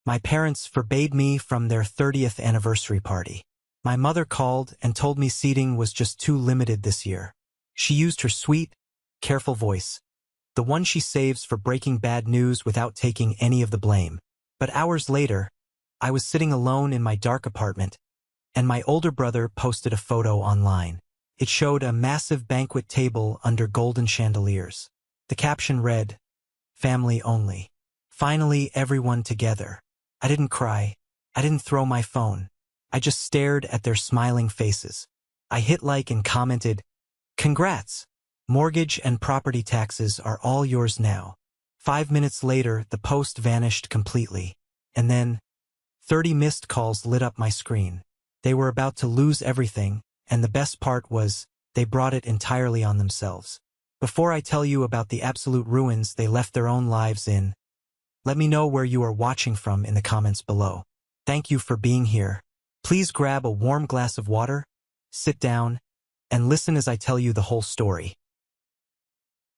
My parents forbade me from their 30th anniversary party. My mother called and told me seating was just too limited this year. She used her sweet, careful voice, the one she saves for breaking bad news without taking any of the blame. But hours later, I was sitting alone in my dark apartment, and my older brother posted a photo online. It showed a massive banquet table under golden chandeliers. The caption read, "Family only. Finally, everyone together." I didn't cry. I didn't throw my phone. I just stared at their smiling faces. I hit like and commented, "Congrats! Mortgage and property taxes are all yours now." 5 minutes later, the post vanished completely. And then, 30 missed calls lit up my screen. They were about to lose everything, and the best part was, they brought it entirely on themselves. Before I tell you about the absolute ruins they left their own lives in, let me know where you are watching from in the comments below. Thank you for being here. Please grab a warm glass of water, sit down, and listen as I tell you the whole story.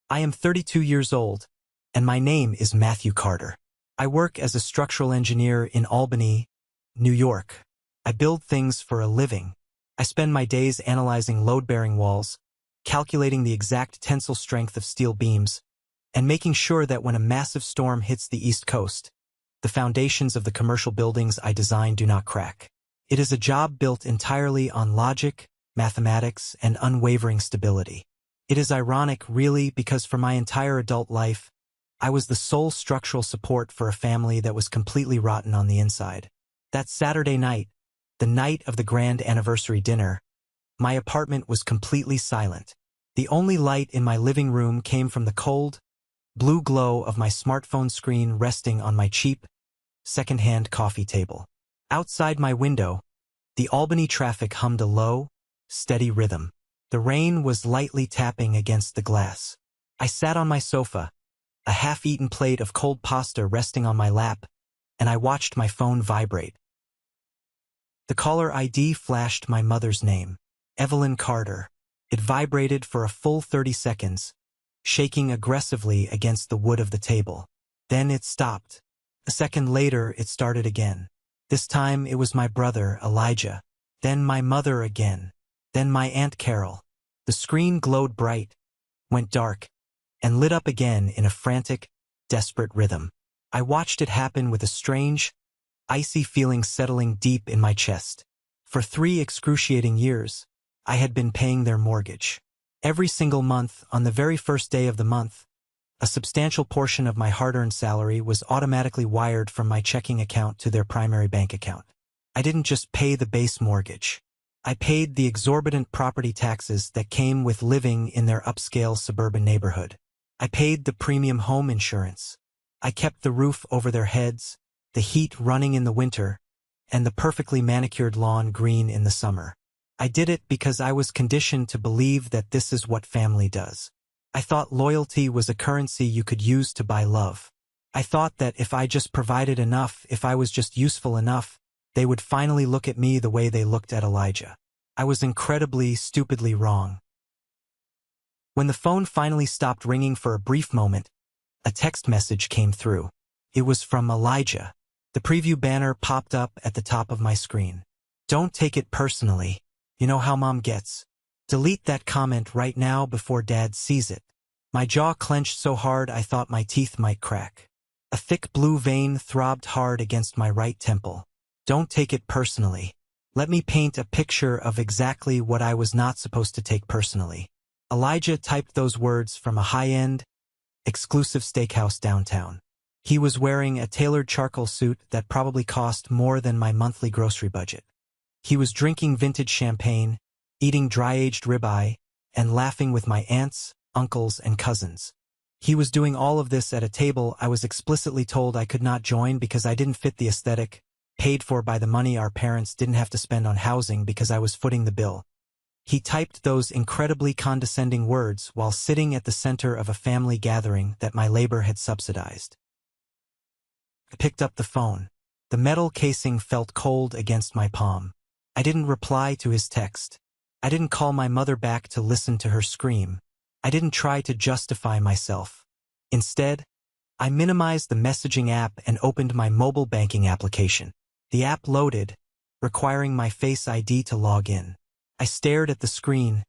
I am 32 years old, and my name is Matthew Carter. I work as a structural engineer in Albany, New York. I build things for a living. I spend my days analyzing load-bearing walls, calculating the exact tensile strength of steel beams, and making sure that when a massive storm hits the East Coast, the foundations of the commercial buildings I design do not crack. It is a job built entirely on logic, mathematics, and unwavering stability. It is ironic, really, because for my entire adult life, I was the sole structural support for a family that was completely rotten on the inside. That Saturday night, the night of the grand anniversary dinner, my apartment was completely silent. The only light in my living room came from the cold, blue glow of my smartphone screen resting on my cheap, second-hand coffee table. Outside my window, the Albany traffic hummed a low, steady rhythm. The rain was lightly tapping against the glass. I sat on my sofa, a half-eaten plate of cold pasta resting on my lap, and I watched my phone vibrate. The caller ID flashed my mother's name, Evelyn Carter. It vibrated for a full 30 seconds, shaking aggressively against the wood of the table. Then it stopped. A second later, it started again. This time, it was my brother, Elijah. Then my mother again. Then my Aunt Carol. The screen glowed bright, went dark, and lit up again in a frantic, desperate rhythm. I watched it happen with a strange, icy feeling settling deep in my chest. For 3 excruciating years, I had been paying their mortgage. Every single month, on the very first day of the month, a substantial portion of my hard-earned salary was automatically wired from my checking account to their primary bank account. I didn't just pay the base mortgage. I paid the exorbitant property taxes that came with living in their upscale suburban neighborhood. I paid the premium home insurance. I kept the roof over their heads, the heat running in the winter, and the perfectly manicured lawn green in the summer. I did it because I was conditioned to believe that this is what family does. I thought loyalty was a currency you could use to buy love. I thought that if I just provided enough, if I was just useful enough, they would finally look at me the way they looked at Elijah. I was incredibly, stupidly wrong. When the phone finally stopped ringing for a brief moment, a text message came through. It was from Elijah. The preview banner popped up at the top of my screen. "Don't take it personally. You know how Mom gets. Delete that comment right now before Dad sees it." My jaw clenched so hard I thought my teeth might crack. A thick blue vein throbbed hard against my right temple. Don't take it personally. Let me paint a picture of exactly what I was not supposed to take personally. Elijah typed those words from a high-end, exclusive steakhouse downtown. He was wearing a tailored charcoal suit that probably cost more than my monthly grocery budget. He was drinking vintage champagne, eating dry-aged ribeye, and laughing with my aunts, uncles, and cousins. He was doing all of this at a table I was explicitly told I could not join because I didn't fit the aesthetic, paid for by the money our parents didn't have to spend on housing because I was footing the bill. He typed those incredibly condescending words while sitting at the center of a family gathering that my labor had subsidized. I picked up the phone. The metal casing felt cold against my palm. I didn't reply to his text. I didn't call my mother back to listen to her scream. I didn't try to justify myself. Instead, I minimized the messaging app and opened my mobile banking application. The app loaded, requiring my Face ID to log in. I stared at the screen,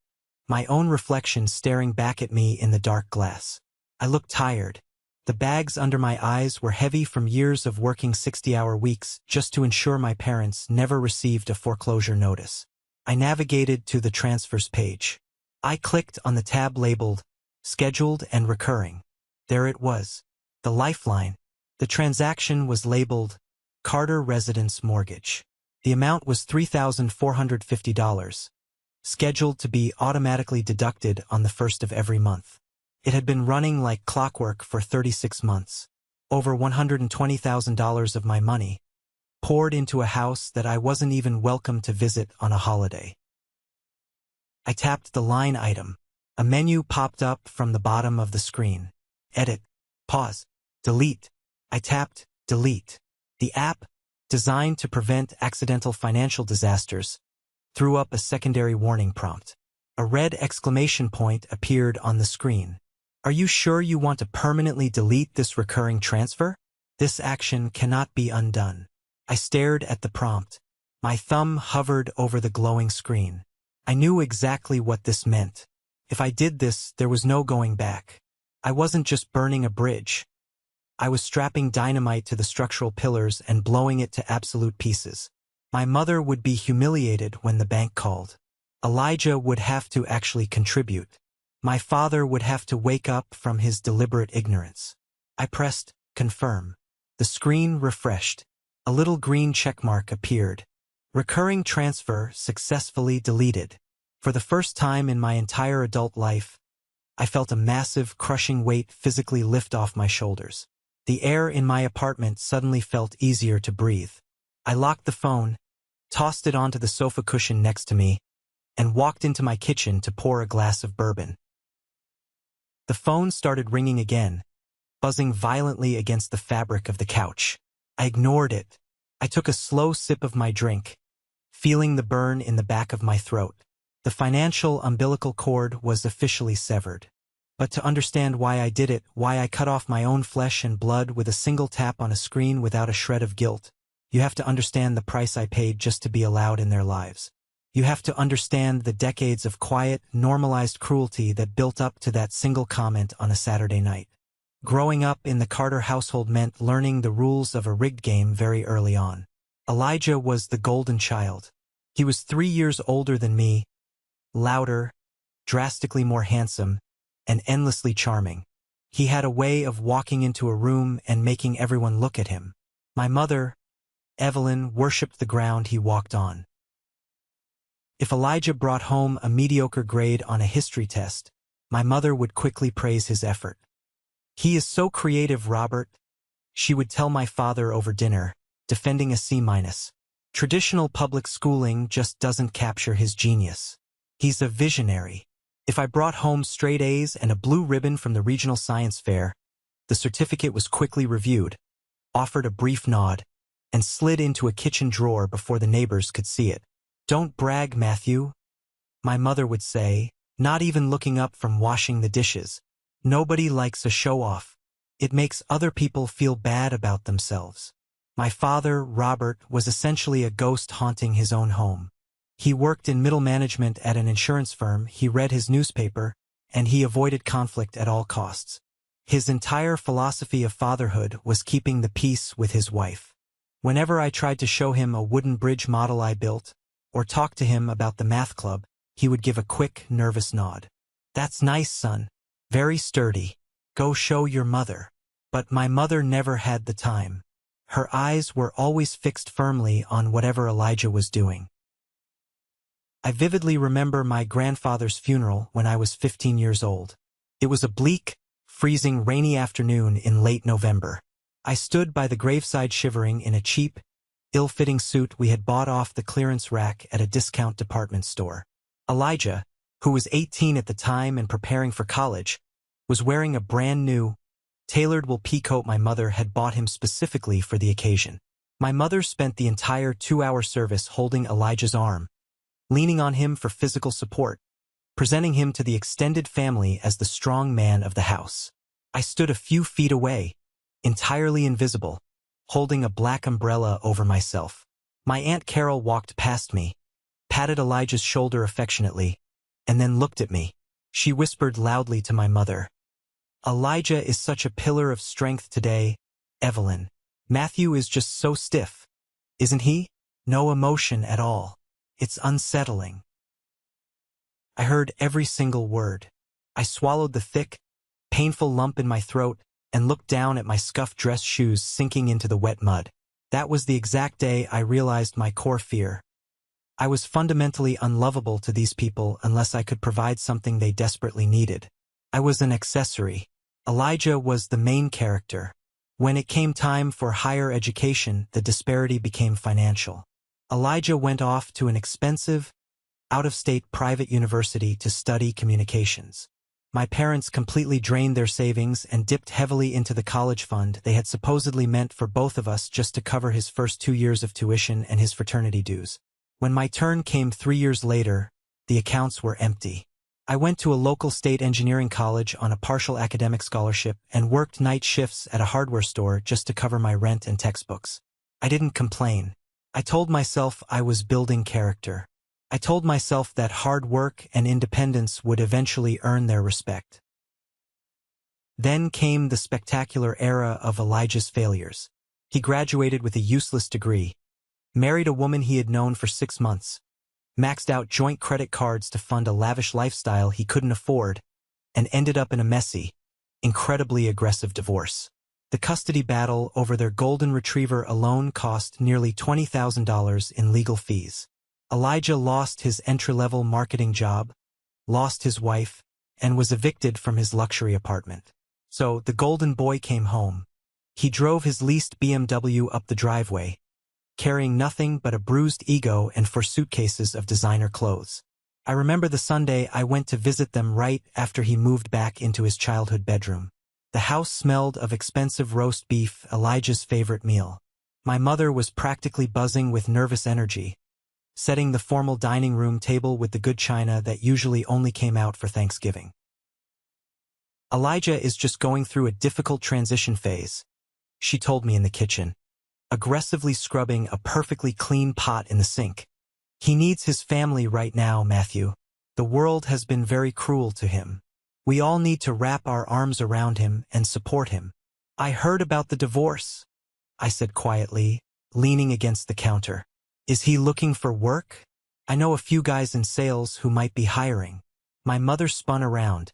my own reflection staring back at me in the dark glass. I looked tired. The bags under my eyes were heavy from years of working 60-hour weeks just to ensure my parents never received a foreclosure notice. I navigated to the transfers page. I clicked on the tab labeled Scheduled and Recurring. There it was. The lifeline. The transaction was labeled Carter Residence Mortgage. The amount was $3,450, scheduled to be automatically deducted on the first of every month. It had been running like clockwork for 36 months. Over $120,000 of my money, poured into a house that I wasn't even welcome to visit on a holiday. I tapped the line item. A menu popped up from the bottom of the screen. Edit, pause, delete. I tapped delete. The app, designed to prevent accidental financial disasters, threw up a secondary warning prompt. A red exclamation point appeared on the screen. Are you sure you want to permanently delete this recurring transfer? This action cannot be undone. I stared at the prompt. My thumb hovered over the glowing screen. I knew exactly what this meant. If I did this, there was no going back. I wasn't just burning a bridge. I was strapping dynamite to the structural pillars and blowing it to absolute pieces. My mother would be humiliated when the bank called. Elijah would have to actually contribute. My father would have to wake up from his deliberate ignorance. I pressed confirm. The screen refreshed. A little green checkmark appeared. Recurring transfer successfully deleted. For the first time in my entire adult life, I felt a massive, crushing weight physically lift off my shoulders. The air in my apartment suddenly felt easier to breathe. I locked the phone, tossed it onto the sofa cushion next to me, and walked into my kitchen to pour a glass of bourbon. The phone started ringing again, buzzing violently against the fabric of the couch. I ignored it. I took a slow sip of my drink, feeling the burn in the back of my throat. The financial umbilical cord was officially severed. But to understand why I did it, why I cut off my own flesh and blood with a single tap on a screen without a shred of guilt, you have to understand the price I paid just to be allowed in their lives. You have to understand the decades of quiet, normalized cruelty that built up to that single comment on a Saturday night. Growing up in the Carter household meant learning the rules of a rigged game very early on. Elijah was the golden child. He was 3 years older than me, louder, drastically more handsome, and endlessly charming. He had a way of walking into a room and making everyone look at him. My mother, Evelyn, worshipped the ground he walked on. If Elijah brought home a mediocre grade on a history test, my mother would quickly praise his effort. "He is so creative, Robert," she would tell my father over dinner, defending a C-. Traditional public schooling just doesn't capture his genius. He's a visionary. If I brought home straight A's and a blue ribbon from the regional science fair, the certificate was quickly reviewed, offered a brief nod, and slid into a kitchen drawer before the neighbors could see it. "Don't brag, Matthew," my mother would say, not even looking up from washing the dishes. "Nobody likes a show-off. It makes other people feel bad about themselves." My father, Robert, was essentially a ghost haunting his own home. He worked in middle management at an insurance firm, he read his newspaper, and he avoided conflict at all costs. His entire philosophy of fatherhood was keeping the peace with his wife. Whenever I tried to show him a wooden bridge model I built, or talk to him about the math club, he would give a quick, nervous nod. "That's nice, son. Very sturdy. Go show your mother." But my mother never had the time. Her eyes were always fixed firmly on whatever Elijah was doing. I vividly remember my grandfather's funeral when I was 15 years old. It was a bleak, freezing, rainy afternoon in late November. I stood by the graveside shivering in a cheap, ill-fitting suit we had bought off the clearance rack at a discount department store. Elijah, who was 18 at the time and preparing for college, was wearing a brand new, tailored wool pea coat my mother had bought him specifically for the occasion. My mother spent the entire 2-hour service holding Elijah's arm, leaning on him for physical support, presenting him to the extended family as the strong man of the house. I stood a few feet away, entirely invisible, holding a black umbrella over myself. My Aunt Carol walked past me, patted Elijah's shoulder affectionately, and then looked at me. She whispered loudly to my mother, "Elijah is such a pillar of strength today, Evelyn. Matthew is just so stiff, isn't he? No emotion at all. It's unsettling." I heard every single word. I swallowed the thick, painful lump in my throat and looked down at my scuffed dress shoes sinking into the wet mud. That was the exact day I realized my core fear. I was fundamentally unlovable to these people unless I could provide something they desperately needed. I was an accessory. Elijah was the main character. When it came time for higher education, the disparity became financial. Elijah went off to an expensive, out-of-state private university to study communications. My parents completely drained their savings and dipped heavily into the college fund they had supposedly meant for both of us just to cover his first 2 years of tuition and his fraternity dues. When my turn came 3 years later, the accounts were empty. I went to a local state engineering college on a partial academic scholarship and worked night shifts at a hardware store just to cover my rent and textbooks. I didn't complain. I told myself I was building character. I told myself that hard work and independence would eventually earn their respect. Then came the spectacular era of Elijah's failures. He graduated with a useless degree, married a woman he had known for 6 months, maxed out joint credit cards to fund a lavish lifestyle he couldn't afford, and ended up in a messy, incredibly aggressive divorce. The custody battle over their golden retriever alone cost nearly $20,000 in legal fees. Elijah lost his entry-level marketing job, lost his wife, and was evicted from his luxury apartment. So the golden boy came home. He drove his leased BMW up the driveway, carrying nothing but a bruised ego and 4 suitcases of designer clothes. I remember the Sunday I went to visit them right after he moved back into his childhood bedroom. The house smelled of expensive roast beef, Elijah's favorite meal. My mother was practically buzzing with nervous energy, setting the formal dining room table with the good china that usually only came out for Thanksgiving. "Elijah is just going through a difficult transition phase," she told me in the kitchen, aggressively scrubbing a perfectly clean pot in the sink. "He needs his family right now, Matthew. The world has been very cruel to him. We all need to wrap our arms around him and support him." "I heard about the divorce," I said quietly, leaning against the counter. "Is he looking for work? I know a few guys in sales who might be hiring." My mother spun around,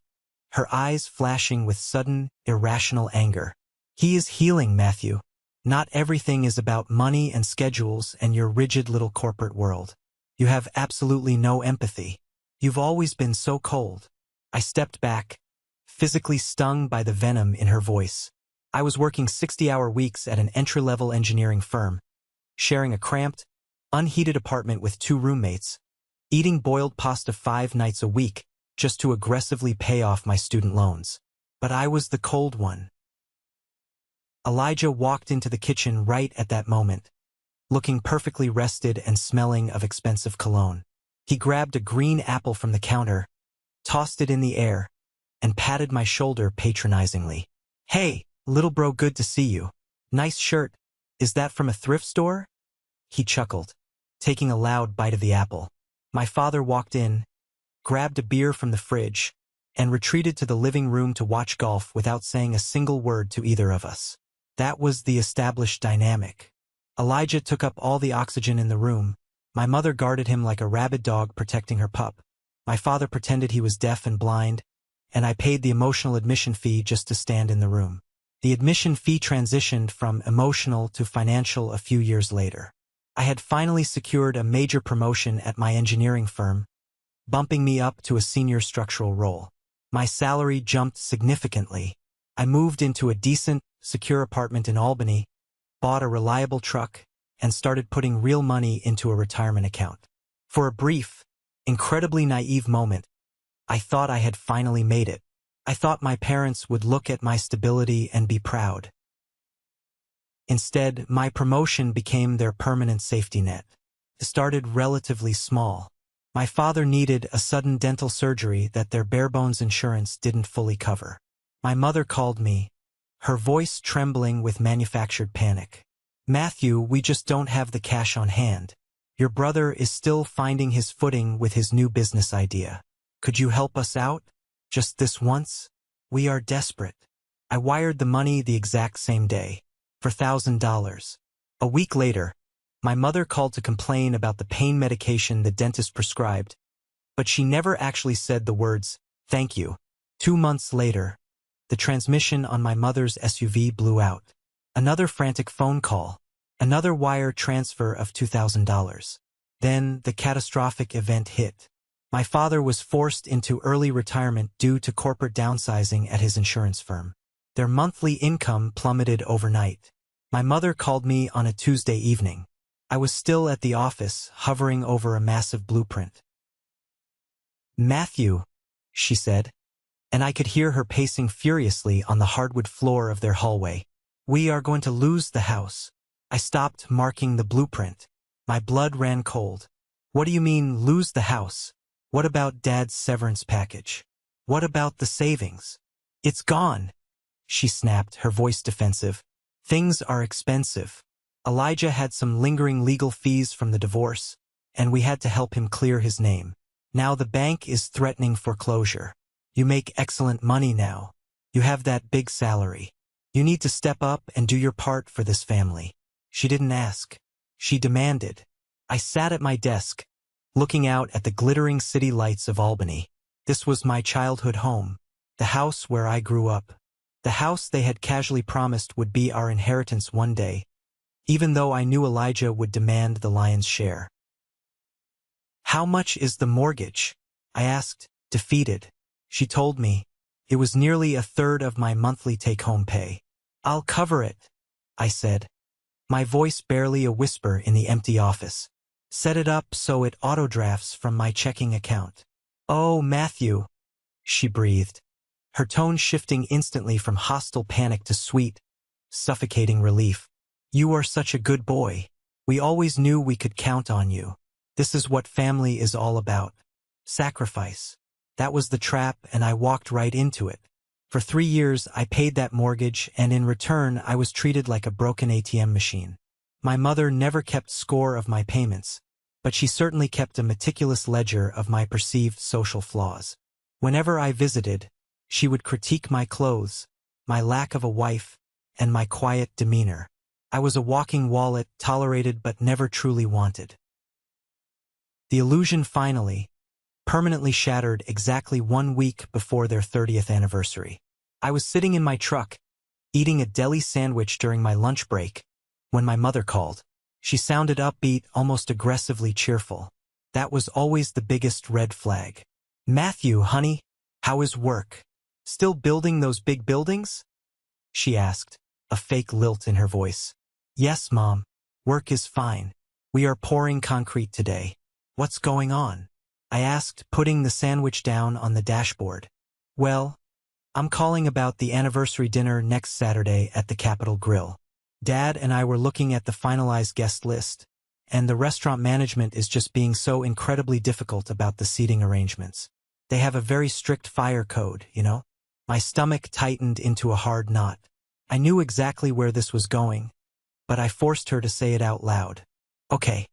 her eyes flashing with sudden, irrational anger. "He is healing, Matthew. Not everything is about money and schedules and your rigid little corporate world. You have absolutely no empathy. You've always been so cold." I stepped back, physically stung by the venom in her voice. I was working 60-hour weeks at an entry-level engineering firm, sharing a cramped, unheated apartment with 2 roommates, eating boiled pasta 5 nights a week just to aggressively pay off my student loans. But I was the cold one. Elijah walked into the kitchen right at that moment, looking perfectly rested and smelling of expensive cologne. He grabbed a green apple from the counter, tossed it in the air, and patted my shoulder patronizingly. "Hey, little bro, good to see you. Nice shirt. Is that from a thrift store?" He chuckled, taking a loud bite of the apple. My father walked in, grabbed a beer from the fridge, and retreated to the living room to watch golf without saying a single word to either of us. That was the established dynamic. Elijah took up all the oxygen in the room. My mother guarded him like a rabid dog protecting her pup. My father pretended he was deaf and blind, and I paid the emotional admission fee just to stand in the room. The admission fee transitioned from emotional to financial a few years later. I had finally secured a major promotion at my engineering firm, bumping me up to a senior structural role. My salary jumped significantly. I moved into a decent, secure apartment in Albany, bought a reliable truck, and started putting real money into a retirement account. For a brief, incredibly naive moment, I thought I had finally made it. I thought my parents would look at my stability and be proud. Instead, my promotion became their permanent safety net. It started relatively small. My father needed a sudden dental surgery that their bare-bones insurance didn't fully cover. My mother called me, her voice trembling with manufactured panic. Matthew, we just don't have the cash on hand. Your brother is still finding his footing with his new business idea. Could you help us out? Just this once? We are desperate. I wired the money the exact same day, for $1,000. A week later, my mother called to complain about the pain medication the dentist prescribed, but she never actually said the words, "Thank you." 2 months later, the transmission on my mother's SUV blew out. Another frantic phone call. Another wire transfer of $2,000. Then the catastrophic event hit. My father was forced into early retirement due to corporate downsizing at his insurance firm. Their monthly income plummeted overnight. My mother called me on a Tuesday evening. I was still at the office, hovering over a massive blueprint. "Matthew," she said, and I could hear her pacing furiously on the hardwood floor of their hallway. "We are going to lose the house." I stopped marking the blueprint. My blood ran cold. "What do you mean, lose the house? What about Dad's severance package? What about the savings?" "It's gone," she snapped, her voice defensive. "Things are expensive. Elijah had some lingering legal fees from the divorce, and we had to help him clear his name. Now the bank is threatening foreclosure. You make excellent money now. You have that big salary. You need to step up and do your part for this family." She didn't ask. She demanded. I sat at my desk, looking out at the glittering city lights of Albany. This was my childhood home, the house where I grew up, the house they had casually promised would be our inheritance one day, even though I knew Elijah would demand the lion's share. "How much is the mortgage?" I asked, defeated. She told me. It was nearly a third of my monthly take-home pay. "I'll cover it," I said, my voice barely a whisper in the empty office. "Set it up so it auto-drafts from my checking account." "Oh, Matthew," she breathed, her tone shifting instantly from hostile panic to sweet, suffocating relief. "You are such a good boy. We always knew we could count on you. This is what family is all about. Sacrifice. That was the trap, and I walked right into it. For 3 years, I paid that mortgage, and in return, I was treated like a broken ATM machine. My mother never kept score of my payments, but she certainly kept a meticulous ledger of my perceived social flaws. Whenever I visited, she would critique my clothes, my lack of a wife, and my quiet demeanor. I was a walking wallet, tolerated but never truly wanted. The illusion finally, permanently shattered exactly 1 week before their 30th anniversary. I was sitting in my truck, eating a deli sandwich during my lunch break, when my mother called. She sounded upbeat, almost aggressively cheerful. That was always the biggest red flag. "Matthew, honey, how is work? Still building those big buildings?" she asked, a fake lilt in her voice. "Yes, Mom. Work is fine. We are pouring concrete today." "What's going on?" I asked, putting the sandwich down on the dashboard. "Well, I'm calling about the anniversary dinner next Saturday at the Capitol Grill. Dad and I were looking at the finalized guest list, and the restaurant management is just being so incredibly difficult about the seating arrangements. They have a very strict fire code, you know?" My stomach tightened into a hard knot. I knew exactly where this was going, but I forced her to say it out loud. "Okay,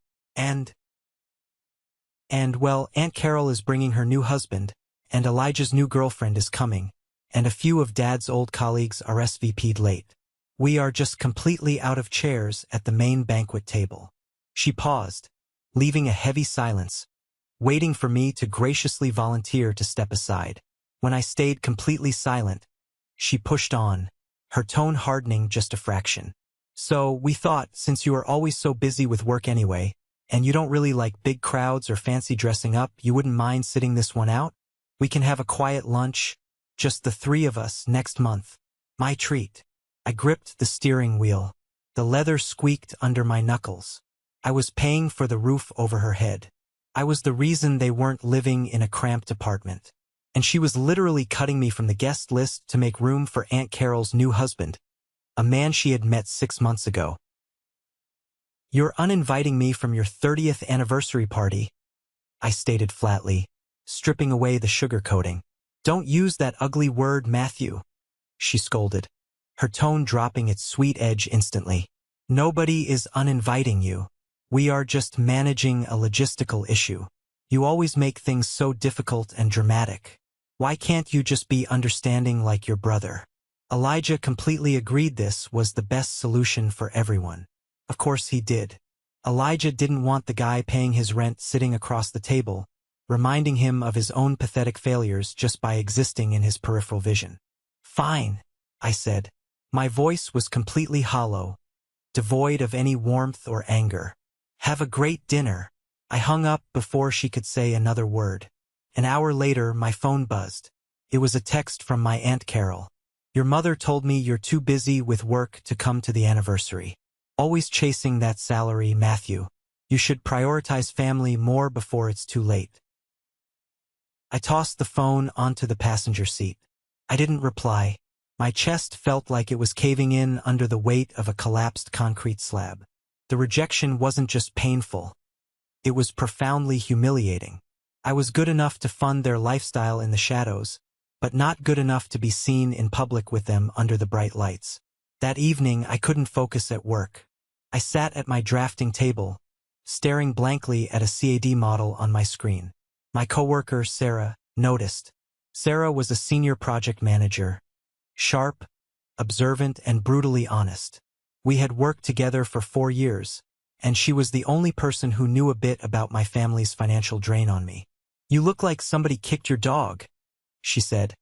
well, Aunt Carol is bringing her new husband, and Elijah's new girlfriend is coming, and a few of Dad's old colleagues are SVP'd late. We are just completely out of chairs at the main banquet table." She paused, leaving a heavy silence, waiting for me to graciously volunteer to step aside. When I stayed completely silent, she pushed on, her tone hardening just a fraction. "So, we thought, since you are always so busy with work anyway, and you don't really like big crowds or fancy dressing up, you wouldn't mind sitting this one out? We can have a quiet lunch, just the 3 of us, next month. My treat." I gripped the steering wheel. The leather squeaked under my knuckles. I was paying for the roof over her head. I was the reason they weren't living in a cramped apartment. And she was literally cutting me from the guest list to make room for Aunt Carol's new husband, a man she had met 6 months ago. "You're uninviting me from your 30th anniversary party," I stated flatly, stripping away the sugar coating. "Don't use that ugly word, Matthew," she scolded. her tone dropping its sweet edge instantly. Nobody is uninviting you. We are just managing a logistical issue. You always make things so difficult and dramatic. Why can't you just be understanding like your brother? Elijah completely agreed this was the best solution for everyone. Of course he did. Elijah didn't want the guy paying his rent sitting across the table, reminding him of his own pathetic failures just by existing in his peripheral vision. Fine, I said. My voice was completely hollow, devoid of any warmth or anger. Have a great dinner. I hung up before she could say another word. An hour later, my phone buzzed. It was a text from my Aunt Carol. Your mother told me you're too busy with work to come to the anniversary. Always chasing that salary, Matthew. You should prioritize family more before it's too late. I tossed the phone onto the passenger seat. I didn't reply. My chest felt like it was caving in under the weight of a collapsed concrete slab. The rejection wasn't just painful. It was profoundly humiliating. I was good enough to fund their lifestyle in the shadows, but not good enough to be seen in public with them under the bright lights. That evening, I couldn't focus at work. I sat at my drafting table, staring blankly at a CAD model on my screen. My coworker, Sarah, noticed. Sarah was a senior project manager, sharp, observant, and brutally honest. We had worked together for 4 years, and she was the only person who knew a bit about my family's financial drain on me. You look like somebody kicked your dog, she said,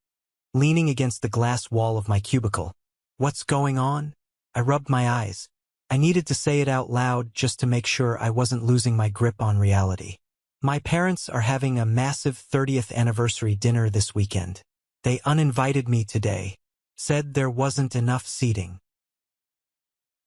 leaning against the glass wall of my cubicle. What's going on? I rubbed my eyes. I needed to say it out loud just to make sure I wasn't losing my grip on reality. My parents are having a massive 30th anniversary dinner this weekend. They uninvited me today, said there wasn't enough seating.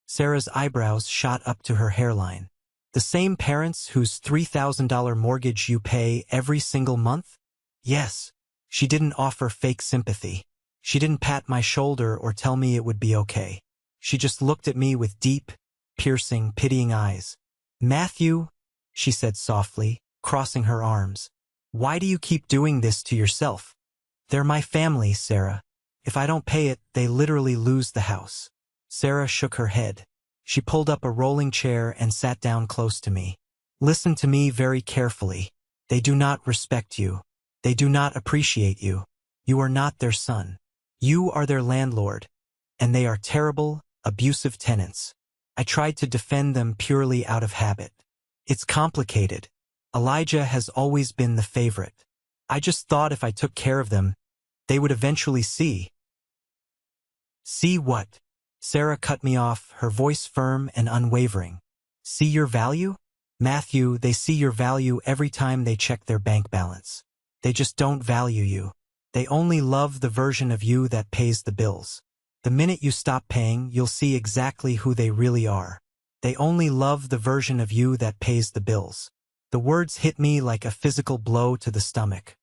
Sarah's eyebrows shot up to her hairline. The same parents whose $3,000 mortgage you pay every single month? Yes. She didn't offer fake sympathy. She didn't pat my shoulder or tell me it would be okay. She just looked at me with deep, piercing, pitying eyes. Matthew, she said softly, crossing her arms. Why do you keep doing this to yourself? They're my family, Sarah. If I don't pay it, they literally lose the house. Sarah shook her head. She pulled up a rolling chair and sat down close to me. Listen to me very carefully. They do not respect you. They do not appreciate you. You are not their son. You are their landlord. And they are terrible, abusive tenants. I tried to defend them purely out of habit. It's complicated. Elijah has always been the favorite. I just thought if I took care of them, they would eventually see. See what? Sarah cut me off, her voice firm and unwavering. See your value? Matthew, they see your value every time they check their bank balance. They just don't value you. They only love the version of you that pays the bills. The minute you stop paying, you'll see exactly who they really are. They only love the version of you that pays the bills. The words hit me like a physical blow to the stomach.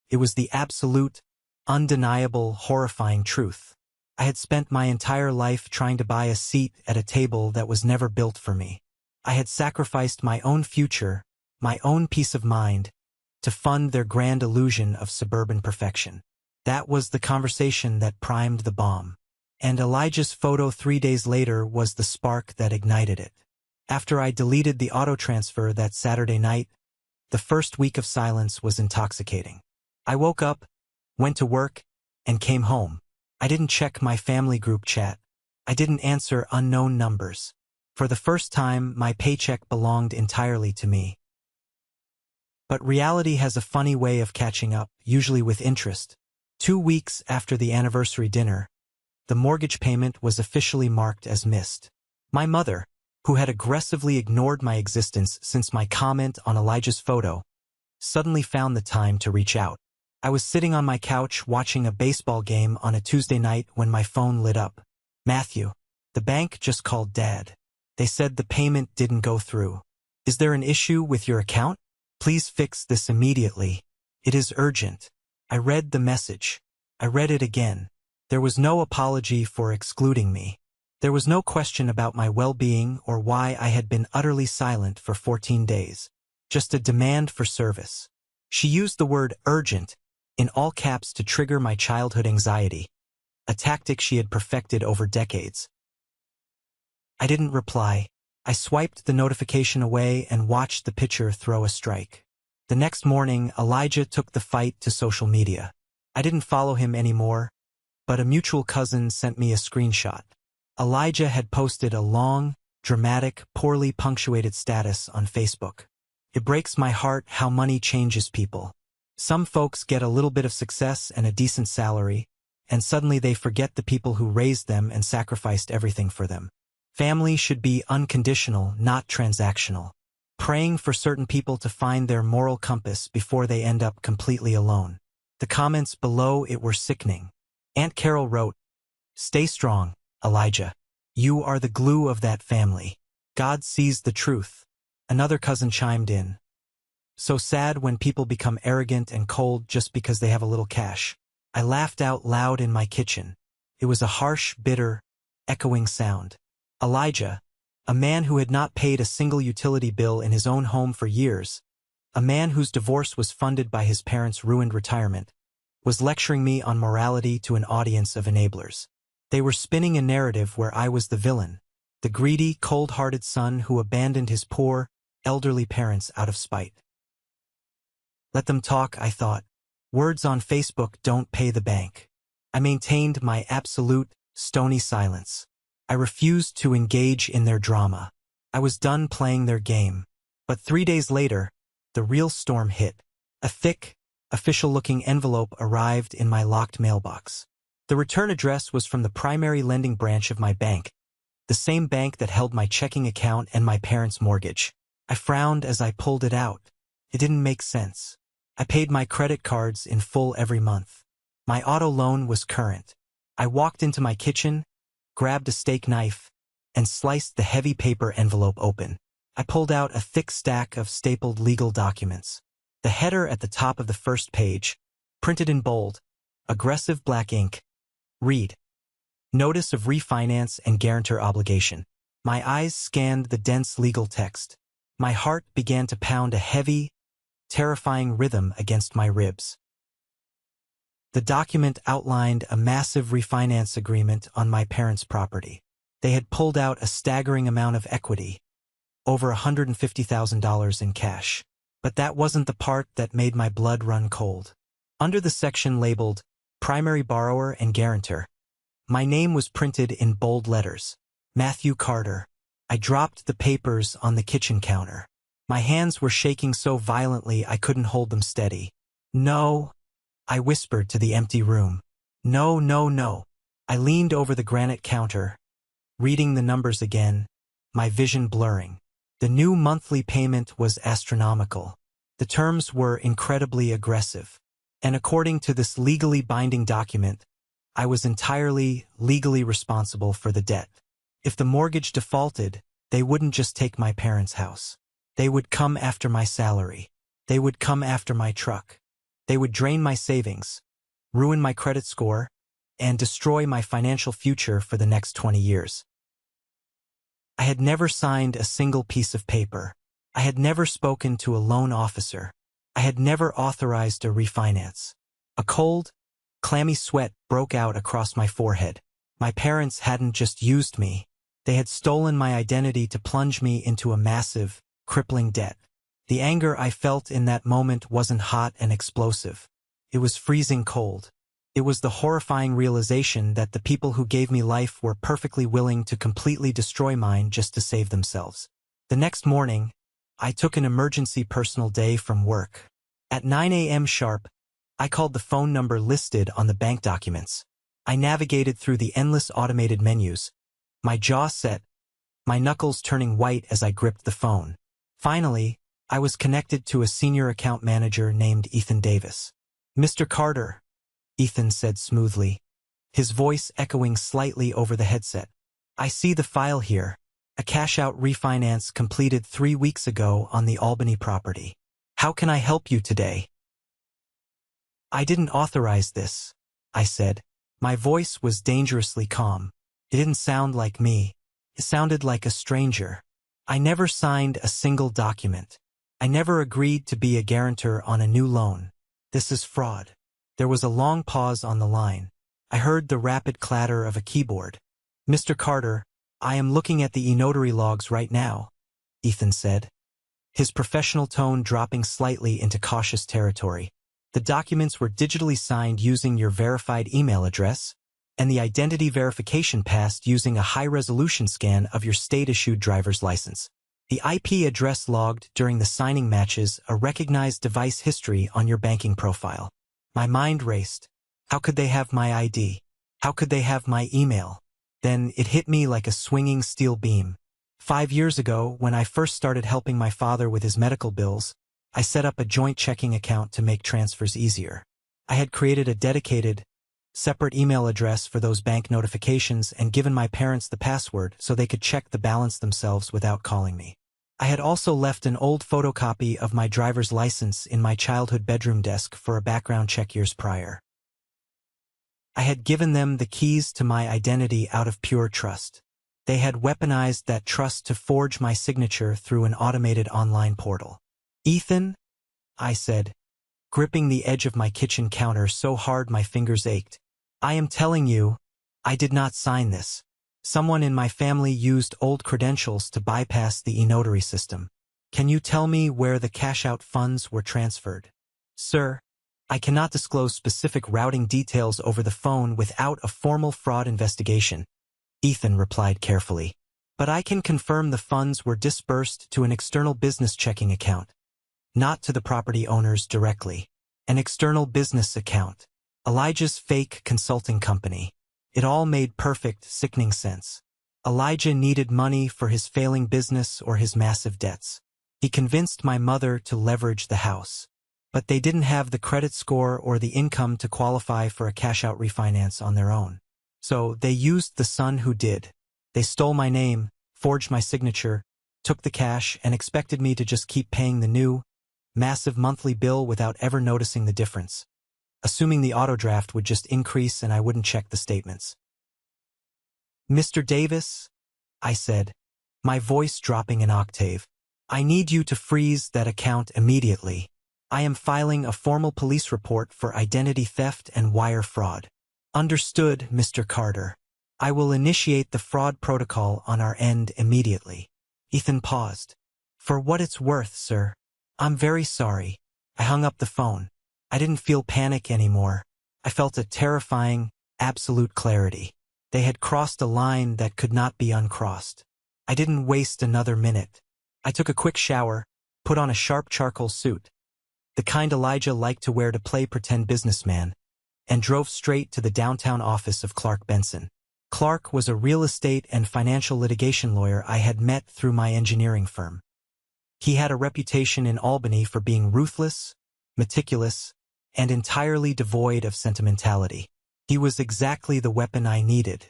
It was the absolute, undeniable, horrifying truth. I had spent my entire life trying to buy a seat at a table that was never built for me. I had sacrificed my own future, my own peace of mind, to fund their grand illusion of suburban perfection. That was the conversation that primed the bomb. And Elijah's photo 3 days later was the spark that ignited it. After I deleted the auto transfer that Saturday night, the first week of silence was intoxicating. I woke up, went to work, and came home. I didn't check my family group chat. I didn't answer unknown numbers. For the first time, my paycheck belonged entirely to me. But reality has a funny way of catching up, usually with interest. 2 weeks after the anniversary dinner, the mortgage payment was officially marked as missed. My mother, who had aggressively ignored my existence since my comment on Elijah's photo, suddenly found the time to reach out. I was sitting on my couch watching a baseball game on a Tuesday night when my phone lit up. Matthew, the bank just called Dad. They said the payment didn't go through. Is there an issue with your account? Please fix this immediately. It is urgent. I read the message. I read it again. There was no apology for excluding me. There was no question about my well-being or why I had been utterly silent for 14 days. Just a demand for service. She used the word urgent in all caps to trigger my childhood anxiety. a tactic she had perfected over decades. I didn't reply. I swiped the notification away and watched the pitcher throw a strike. The next morning, Elijah took the fight to social media. I didn't follow him anymore, but a mutual cousin sent me a screenshot. Elijah had posted a long, dramatic, poorly punctuated status on Facebook. It breaks my heart how money changes people. Some folks get a little bit of success and a decent salary, and suddenly they forget the people who raised them and sacrificed everything for them. Family should be unconditional, not transactional. Praying for certain people to find their moral compass before they end up completely alone. The comments below it were sickening. Aunt Carol wrote, "Stay strong, Elijah. You are the glue of that family. God sees the truth." Another cousin chimed in, "So sad when people become arrogant and cold just because they have a little cash." I laughed out loud in my kitchen. It was a harsh, bitter, echoing sound. Elijah, a man who had not paid a single utility bill in his own home for years, a man whose divorce was funded by his parents' ruined retirement, was lecturing me on morality to an audience of enablers. They were spinning a narrative where I was the villain, the greedy, cold-hearted son who abandoned his poor, elderly parents out of spite. Let them talk, I thought. Words on Facebook don't pay the bank. I maintained my absolute, stony silence. I refused to engage in their drama. I was done playing their game. But 3 days later, the real storm hit. A thick, official-looking envelope arrived in my locked mailbox. The return address was from the primary lending branch of my bank, the same bank that held my checking account and my parents' mortgage. I frowned as I pulled it out. It didn't make sense. I paid my credit cards in full every month. My auto loan was current. I walked into my kitchen, grabbed a steak knife, and sliced the heavy paper envelope open. I pulled out a thick stack of stapled legal documents. The header at the top of the first page, printed in bold, aggressive black ink, read, "Notice of refinance and guarantor obligation." My eyes scanned the dense legal text. My heart began to pound a heavy, terrifying rhythm against my ribs. The document outlined a massive refinance agreement on my parents' property. They had pulled out a staggering amount of equity, over $150,000 in cash. But that wasn't the part that made my blood run cold. Under the section labeled Primary Borrower and Guarantor, my name was printed in bold letters, Matthew Carter. I dropped the papers on the kitchen counter. My hands were shaking so violently I couldn't hold them steady. "No," I whispered to the empty room. "No, no, no." I leaned over the granite counter, reading the numbers again, my vision blurring. The new monthly payment was astronomical. The terms were incredibly aggressive. And according to this legally binding document, I was entirely legally responsible for the debt. If the mortgage defaulted, they wouldn't just take my parents' house. They would come after my salary. They would come after my truck. They would drain my savings, ruin my credit score, and destroy my financial future for the next 20 years. I had never signed a single piece of paper. I had never spoken to a loan officer. I had never authorized a refinance. A cold, clammy sweat broke out across my forehead. My parents hadn't just used me. They had stolen my identity to plunge me into a massive, crippling debt. The anger I felt in that moment wasn't hot and explosive. It was freezing cold. It was the horrifying realization that the people who gave me life were perfectly willing to completely destroy mine just to save themselves. The next morning, I took an emergency personal day from work. At 9 a.m. sharp, I called the phone number listed on the bank documents. I navigated through the endless automated menus, my jaw set, my knuckles turning white as I gripped the phone. Finally, I was connected to a senior account manager named Ethan Davis. "Mr. Carter," Ethan said smoothly, his voice echoing slightly over the headset. "I see the file here. A cash-out refinance completed 3 weeks ago on the Albany property. How can I help you today?" "I didn't authorize this," I said. My voice was dangerously calm. It didn't sound like me. It sounded like a stranger. I never signed a single document. I never agreed to be a guarantor on a new loan. This is fraud. There was a long pause on the line. I heard the rapid clatter of a keyboard. "Mr. Carter, I am looking at the e-notary logs right now," Ethan said, his professional tone dropping slightly into cautious territory. "The documents were digitally signed using your verified email address, and the identity verification passed using a high-resolution scan of your state-issued driver's license. The IP address logged during the signing matches a recognized device history on your banking profile." My mind raced. How could they have my ID? How could they have my email? Then it hit me like a swinging steel beam. 5 years ago, when I first started helping my father with his medical bills, I set up a joint checking account to make transfers easier. I had created a dedicated, separate email address for those bank notifications and given my parents the password so they could check the balance themselves without calling me. I had also left an old photocopy of my driver's license in my childhood bedroom desk for a background check years prior. I had given them the keys to my identity out of pure trust. They had weaponized that trust to forge my signature through an automated online portal. "Ethan," I said, gripping the edge of my kitchen counter so hard my fingers ached, "I am telling you, I did not sign this. Someone in my family used old credentials to bypass the e-notary system. Can you tell me where the cash-out funds were transferred?" "Sir, I cannot disclose specific routing details over the phone without a formal fraud investigation," Ethan replied carefully. "But I can confirm the funds were disbursed to an external business checking account, not to the property owners directly. An external business account. Elijah's fake consulting company." It all made perfect, sickening sense. Elijah needed money for his failing business or his massive debts. He convinced my mother to leverage the house. But they didn't have the credit score or the income to qualify for a cash-out refinance on their own. So they used the son who did. They stole my name, forged my signature, took the cash, and expected me to just keep paying the new, massive monthly bill without ever noticing the difference, assuming the auto draft would just increase and I wouldn't check the statements. "Mr. Davis," I said, my voice dropping an octave, "I need you to freeze that account immediately. I am filing a formal police report for identity theft and wire fraud." "Understood, Mr. Carter. I will initiate the fraud protocol on our end immediately." Ethan paused. "For what it's worth, sir, I'm very sorry." I hung up the phone. I didn't feel panic anymore. I felt a terrifying, absolute clarity. They had crossed a line that could not be uncrossed. I didn't waste another minute. I took a quick shower, put on a sharp charcoal suit, the kind Elijah liked to wear to play pretend businessman, and drove straight to the downtown office of Clark Benson. Clark was a real estate and financial litigation lawyer I had met through my engineering firm. He had a reputation in Albany for being ruthless, meticulous, and entirely devoid of sentimentality. He was exactly the weapon I needed.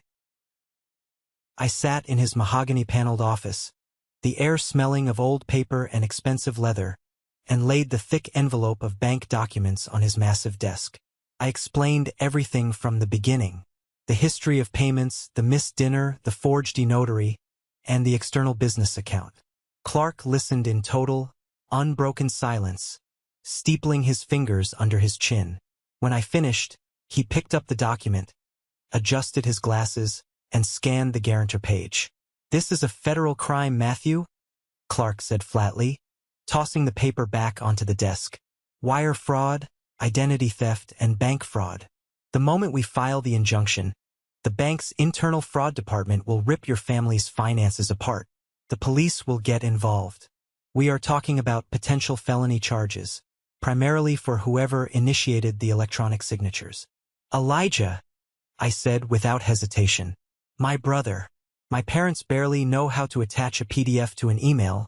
I sat in his mahogany-paneled office, the air smelling of old paper and expensive leather, and laid the thick envelope of bank documents on his massive desk. I explained everything from the beginning: the history of payments, the missed dinner, the forged e-notary, and the external business account. Clark listened in total, unbroken silence, steepling his fingers under his chin. When I finished, he picked up the document, adjusted his glasses, and scanned the guarantor page. "This is a federal crime, Matthew," Clark said flatly, tossing the paper back onto the desk. "Wire fraud, identity theft, and bank fraud. The moment we file the injunction, the bank's internal fraud department will rip your family's finances apart. The police will get involved. We are talking about potential felony charges, primarily for whoever initiated the electronic signatures." "Elijah," I said without hesitation. "My brother. My parents barely know how to attach a PDF to an email,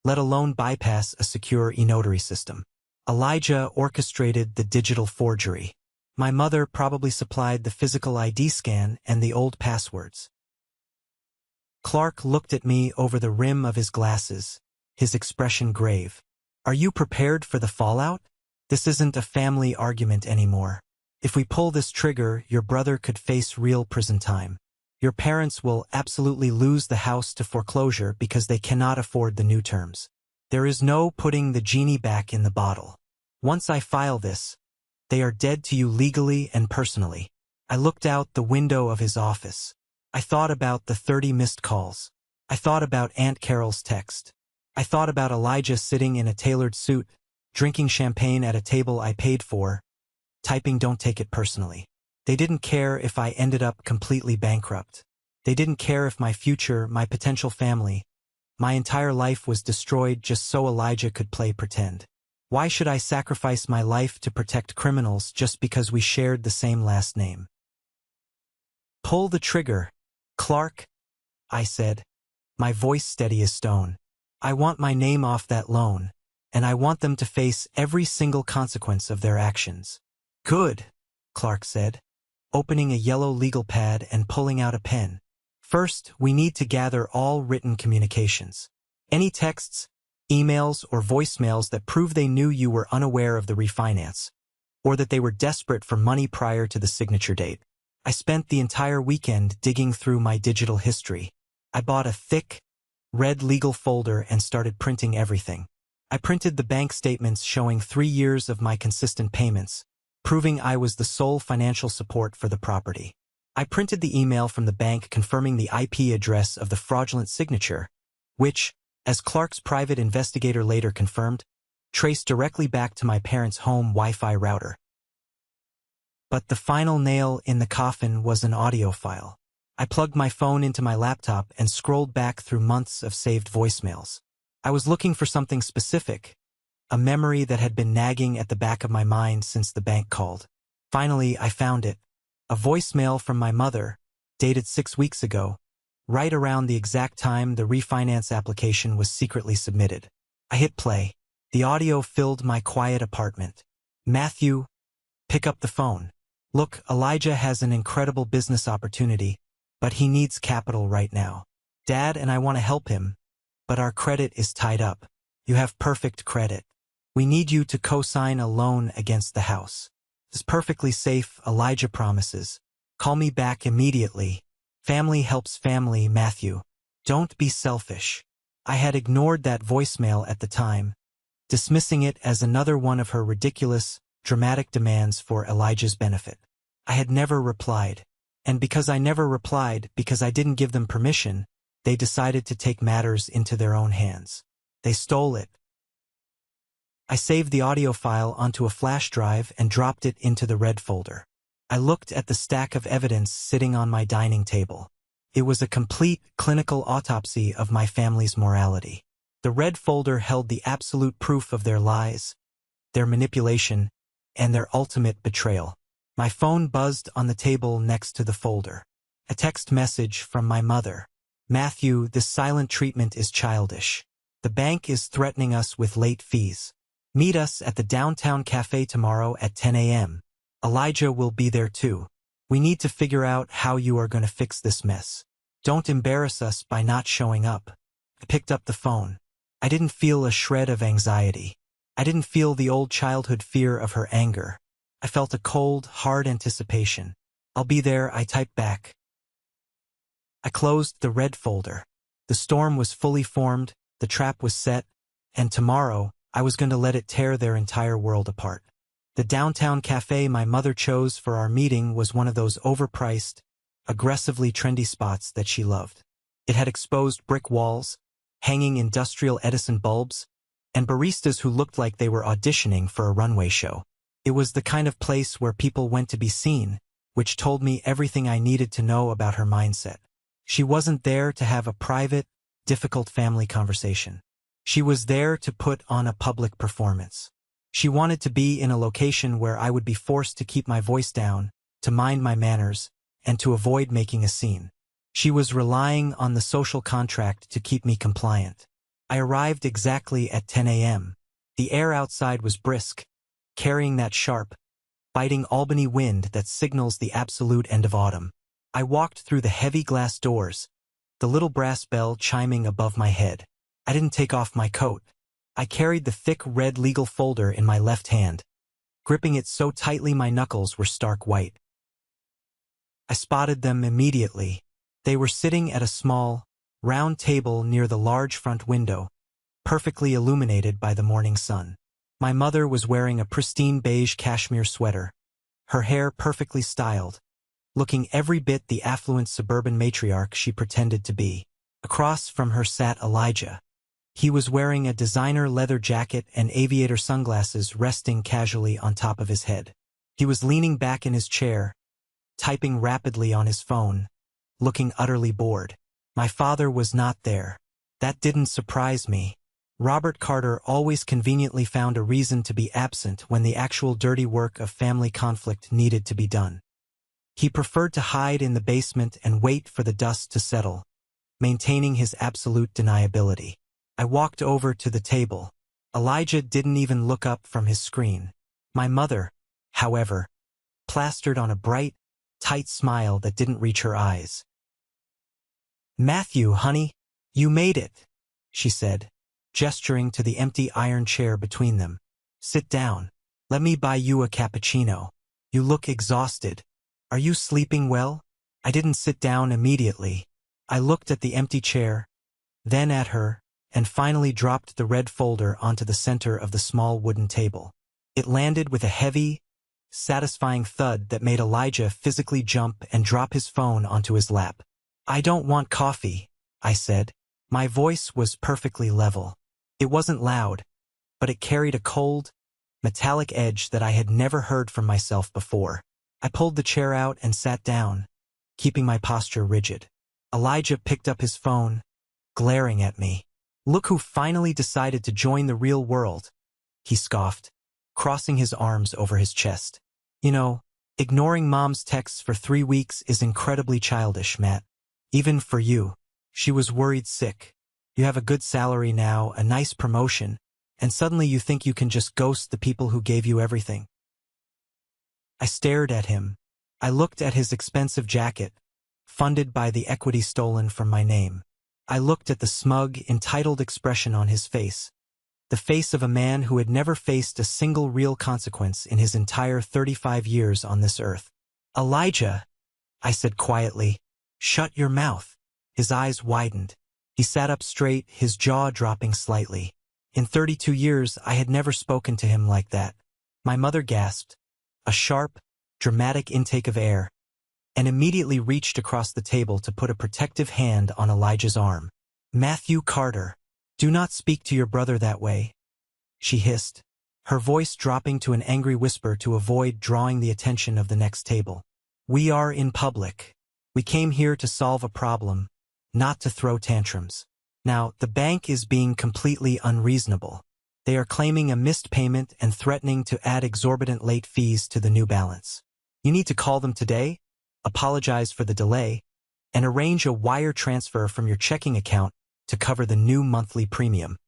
let alone bypass a secure e-notary system. Elijah orchestrated the digital forgery. My mother probably supplied the physical ID scan and the old passwords." Clark looked at me over the rim of his glasses, his expression grave. "Are you prepared for the fallout? This isn't a family argument anymore. If we pull this trigger, your brother could face real prison time. Your parents will absolutely lose the house to foreclosure because they cannot afford the new terms. There is no putting the genie back in the bottle. Once I file this, they are dead to you legally and personally. I looked out the window of his office. I thought about the 30 missed calls. I thought about Aunt Carol's text. I thought about Elijah sitting in a tailored suit, drinking champagne at a table I paid for, typing "Don't take it personally." They didn't care if I ended up completely bankrupt. They didn't care if my future, my potential family, my entire life was destroyed just so Elijah could play pretend. Why should I sacrifice my life to protect criminals just because we shared the same last name? "Pull the trigger, Clark," I said, my voice steady as stone. "I want my name off that loan, and I want them to face every single consequence of their actions." "Good," Clark said, opening a yellow legal pad and pulling out a pen. "First, we need to gather all written communications. Any texts, emails, or voicemails that prove they knew you were unaware of the refinance, or that they were desperate for money prior to the signature date." I spent the entire weekend digging through my digital history. I bought a thick, red legal folder and started printing everything. I printed the bank statements showing 3 years of my consistent payments, proving I was the sole financial support for the property. I printed the email from the bank confirming the IP address of the fraudulent signature, which, as Clark's private investigator later confirmed, traced directly back to my parents' home Wi-Fi router. But the final nail in the coffin was an audio file. I plugged my phone into my laptop and scrolled back through months of saved voicemails. I was looking for something specific, a memory that had been nagging at the back of my mind since the bank called. Finally, I found it. A voicemail from my mother, dated 6 weeks ago, right around the exact time the refinance application was secretly submitted. I hit play. The audio filled my quiet apartment. "Matthew, pick up the phone. Look, Elijah has an incredible business opportunity, but he needs capital right now. Dad and I want to help him, but our credit is tied up. You have perfect credit. We need you to co-sign a loan against the house. It's perfectly safe, Elijah promises. Call me back immediately. Family helps family, Matthew. Don't be selfish." I had ignored that voicemail at the time, dismissing it as another one of her ridiculous, dramatic demands for Elijah's benefit. I had never replied. And because I never replied, because I didn't give them permission, they decided to take matters into their own hands. They stole it. I saved the audio file onto a flash drive and dropped it into the red folder. I looked at the stack of evidence sitting on my dining table. It was a complete, clinical autopsy of my family's morality. The red folder held the absolute proof of their lies, their manipulation, and their ultimate betrayal. My phone buzzed on the table next to the folder. A text message from my mother. "Matthew, this silent treatment is childish. The bank is threatening us with late fees. Meet us at the downtown cafe tomorrow at 10 a.m. Elijah will be there too. We need to figure out how you are going to fix this mess. Don't embarrass us by not showing up." I picked up the phone. I didn't feel a shred of anxiety. I didn't feel the old childhood fear of her anger. I felt a cold, hard anticipation. "I'll be there," I typed back. I closed the red folder. The storm was fully formed, the trap was set, and tomorrow, I was going to let it tear their entire world apart. The downtown cafe my mother chose for our meeting was one of those overpriced, aggressively trendy spots that she loved. It had exposed brick walls, hanging industrial Edison bulbs, and baristas who looked like they were auditioning for a runway show. It was the kind of place where people went to be seen, which told me everything I needed to know about her mindset. She wasn't there to have a private, difficult family conversation. She was there to put on a public performance. She wanted to be in a location where I would be forced to keep my voice down, to mind my manners, and to avoid making a scene. She was relying on the social contract to keep me compliant. I arrived exactly at 10 a.m. The air outside was brisk, carrying that sharp, biting Albany wind that signals the absolute end of autumn. I walked through the heavy glass doors, the little brass bell chiming above my head. I didn't take off my coat. I carried the thick red legal folder in my left hand, gripping it so tightly my knuckles were stark white. I spotted them immediately. They were sitting at a small, round table near the large front window, perfectly illuminated by the morning sun. My mother was wearing a pristine beige cashmere sweater, her hair perfectly styled, looking every bit the affluent suburban matriarch she pretended to be. Across from her sat Elijah. He was wearing a designer leather jacket and aviator sunglasses resting casually on top of his head. He was leaning back in his chair, typing rapidly on his phone, looking utterly bored. My father was not there. That didn't surprise me. Robert Carter always conveniently found a reason to be absent when the actual dirty work of family conflict needed to be done. He preferred to hide in the basement and wait for the dust to settle, maintaining his absolute deniability. I walked over to the table. Elijah didn't even look up from his screen. My mother, however, plastered on a bright, tight smile that didn't reach her eyes. "Matthew, honey, you made it," she said, gesturing to the empty iron chair between them. "Sit down. Let me buy you a cappuccino. You look exhausted. Are you sleeping well?" I didn't sit down immediately. I looked at the empty chair, then at her, and finally dropped the red folder onto the center of the small wooden table. It landed with a heavy, satisfying thud that made Elijah physically jump and drop his phone onto his lap. "I don't want coffee," I said. My voice was perfectly level. It wasn't loud, but it carried a cold, metallic edge that I had never heard from myself before. I pulled the chair out and sat down, keeping my posture rigid. Elijah picked up his phone, glaring at me. "Look who finally decided to join the real world," he scoffed, crossing his arms over his chest. "You know, ignoring Mom's texts for 3 weeks is incredibly childish, Matt. Even for you." She was worried sick. "You have a good salary now, a nice promotion, and suddenly you think you can just ghost the people who gave you everything." I stared at him. I looked at his expensive jacket, funded by the equity stolen from my name. I looked at the smug, entitled expression on his face, the face of a man who had never faced a single real consequence in his entire 35 years on this earth. "Elijah," I said quietly, "shut your mouth." His eyes widened. He sat up straight, his jaw dropping slightly. In 32 years, I had never spoken to him like that. My mother gasped, a sharp, dramatic intake of air, and immediately reached across the table to put a protective hand on Elijah's arm. "Matthew Carter, do not speak to your brother that way," she hissed, her voice dropping to an angry whisper to avoid drawing the attention of the next table. "We are in public. We came here to solve a problem, not to throw tantrums. Now, the bank is being completely unreasonable. They are claiming a missed payment and threatening to add exorbitant late fees to the new balance. You need to call them today, apologize for the delay, and arrange a wire transfer from your checking account to cover the new monthly premium."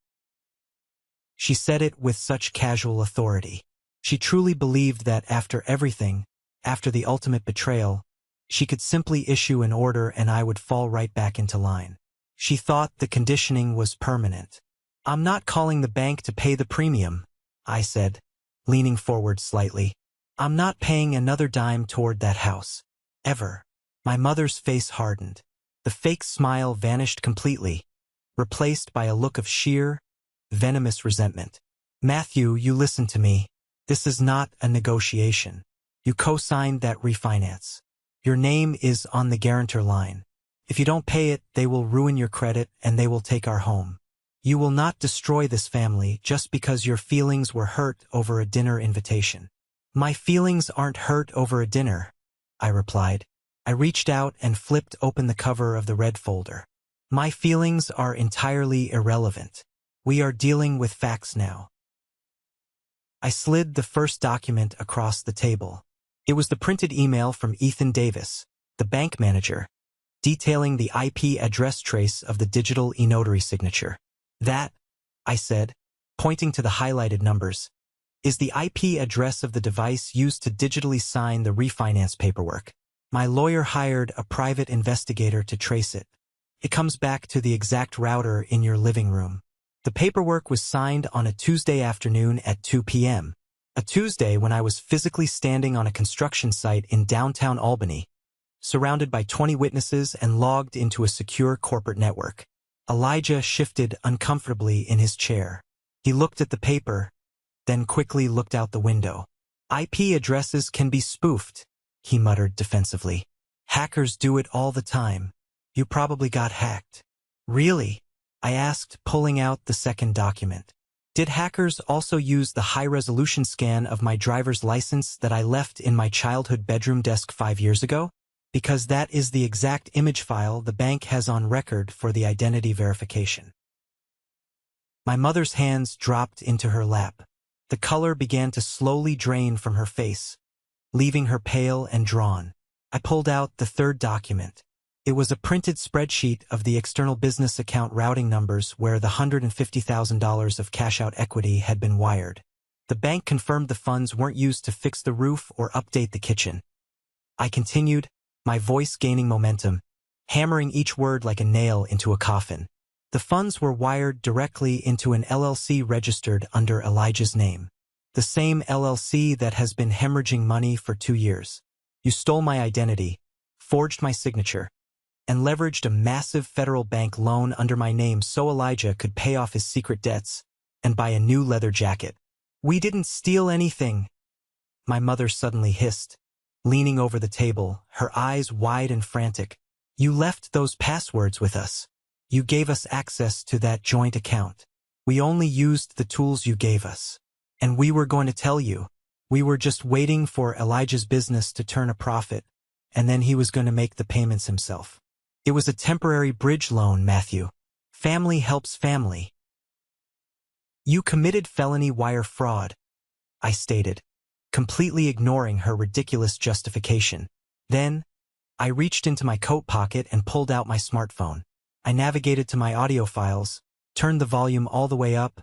She said it with such casual authority. She truly believed that after everything, after the ultimate betrayal, she could simply issue an order and I would fall right back into line. She thought the conditioning was permanent. "I'm not calling the bank to pay the premium," I said, leaning forward slightly. "I'm not paying another dime toward that house. Ever." My mother's face hardened. The fake smile vanished completely, replaced by a look of sheer, venomous resentment. "Matthew, you listen to me. This is not a negotiation. You co-signed that refinance. Your name is on the guarantor line. If you don't pay it, they will ruin your credit and they will take our home. You will not destroy this family just because your feelings were hurt over a dinner invitation." "My feelings aren't hurt over a dinner," I replied. I reached out and flipped open the cover of the red folder. "My feelings are entirely irrelevant. We are dealing with facts now." I slid the first document across the table. It was the printed email from Ethan Davis, the bank manager, detailing the IP address trace of the digital e-notary signature. "That," I said, pointing to the highlighted numbers, "is the IP address of the device used to digitally sign the refinance paperwork. My lawyer hired a private investigator to trace it. It comes back to the exact router in your living room. The paperwork was signed on a Tuesday afternoon at 2 p.m., a Tuesday when I was physically standing on a construction site in downtown Albany, surrounded by 20 witnesses and logged into a secure corporate network." Elijah shifted uncomfortably in his chair. He looked at the paper, then quickly looked out the window. "IP addresses can be spoofed," he muttered defensively. Hackers do it all the time. You probably got hacked. Really? I asked, pulling out the second document. Did hackers also use the high-resolution scan of my driver's license that I left in my childhood bedroom desk 5 years ago? Because that is the exact image file the bank has on record for the identity verification. My mother's hands dropped into her lap. The color began to slowly drain from her face, leaving her pale and drawn. I pulled out the third document. It was a printed spreadsheet of the external business account routing numbers where the $150,000 of cash-out equity had been wired. The bank confirmed the funds weren't used to fix the roof or update the kitchen. I continued, my voice gaining momentum, hammering each word like a nail into a coffin. The funds were wired directly into an LLC registered under Elijah's name. The same LLC that has been hemorrhaging money for 2 years. You stole my identity, forged my signature, and leveraged a massive federal bank loan under my name so Elijah could pay off his secret debts and buy a new leather jacket. We didn't steal anything, my mother suddenly hissed, leaning over the table, her eyes wide and frantic. You left those passwords with us. You gave us access to that joint account. We only used the tools you gave us. And we were going to tell you. We were just waiting for Elijah's business to turn a profit, and then he was going to make the payments himself. It was a temporary bridge loan, Matthew. Family helps family. You committed felony wire fraud, I stated, completely ignoring her ridiculous justification. Then, I reached into my coat pocket and pulled out my smartphone. I navigated to my audio files, turned the volume all the way up,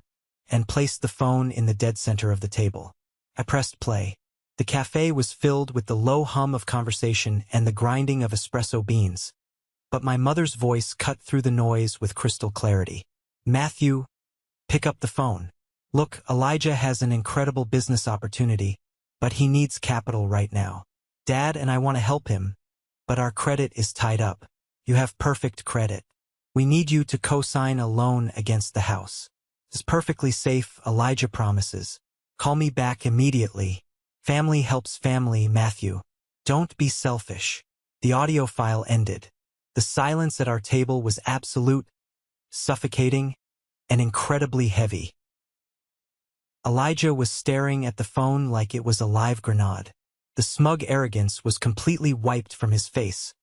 and placed the phone in the dead center of the table. I pressed play. The cafe was filled with the low hum of conversation and the grinding of espresso beans. But my mother's voice cut through the noise with crystal clarity. Matthew, pick up the phone. Look, Elijah has an incredible business opportunity, but he needs capital right now. Dad and I want to help him, but our credit is tied up. You have perfect credit. We need you to co-sign a loan against the house. It's perfectly safe, Elijah promises. Call me back immediately. Family helps family, Matthew. Don't be selfish. The audio file ended. The silence at our table was absolute, suffocating, and incredibly heavy. Elijah was staring at the phone like it was a live grenade. The smug arrogance was completely wiped from his face,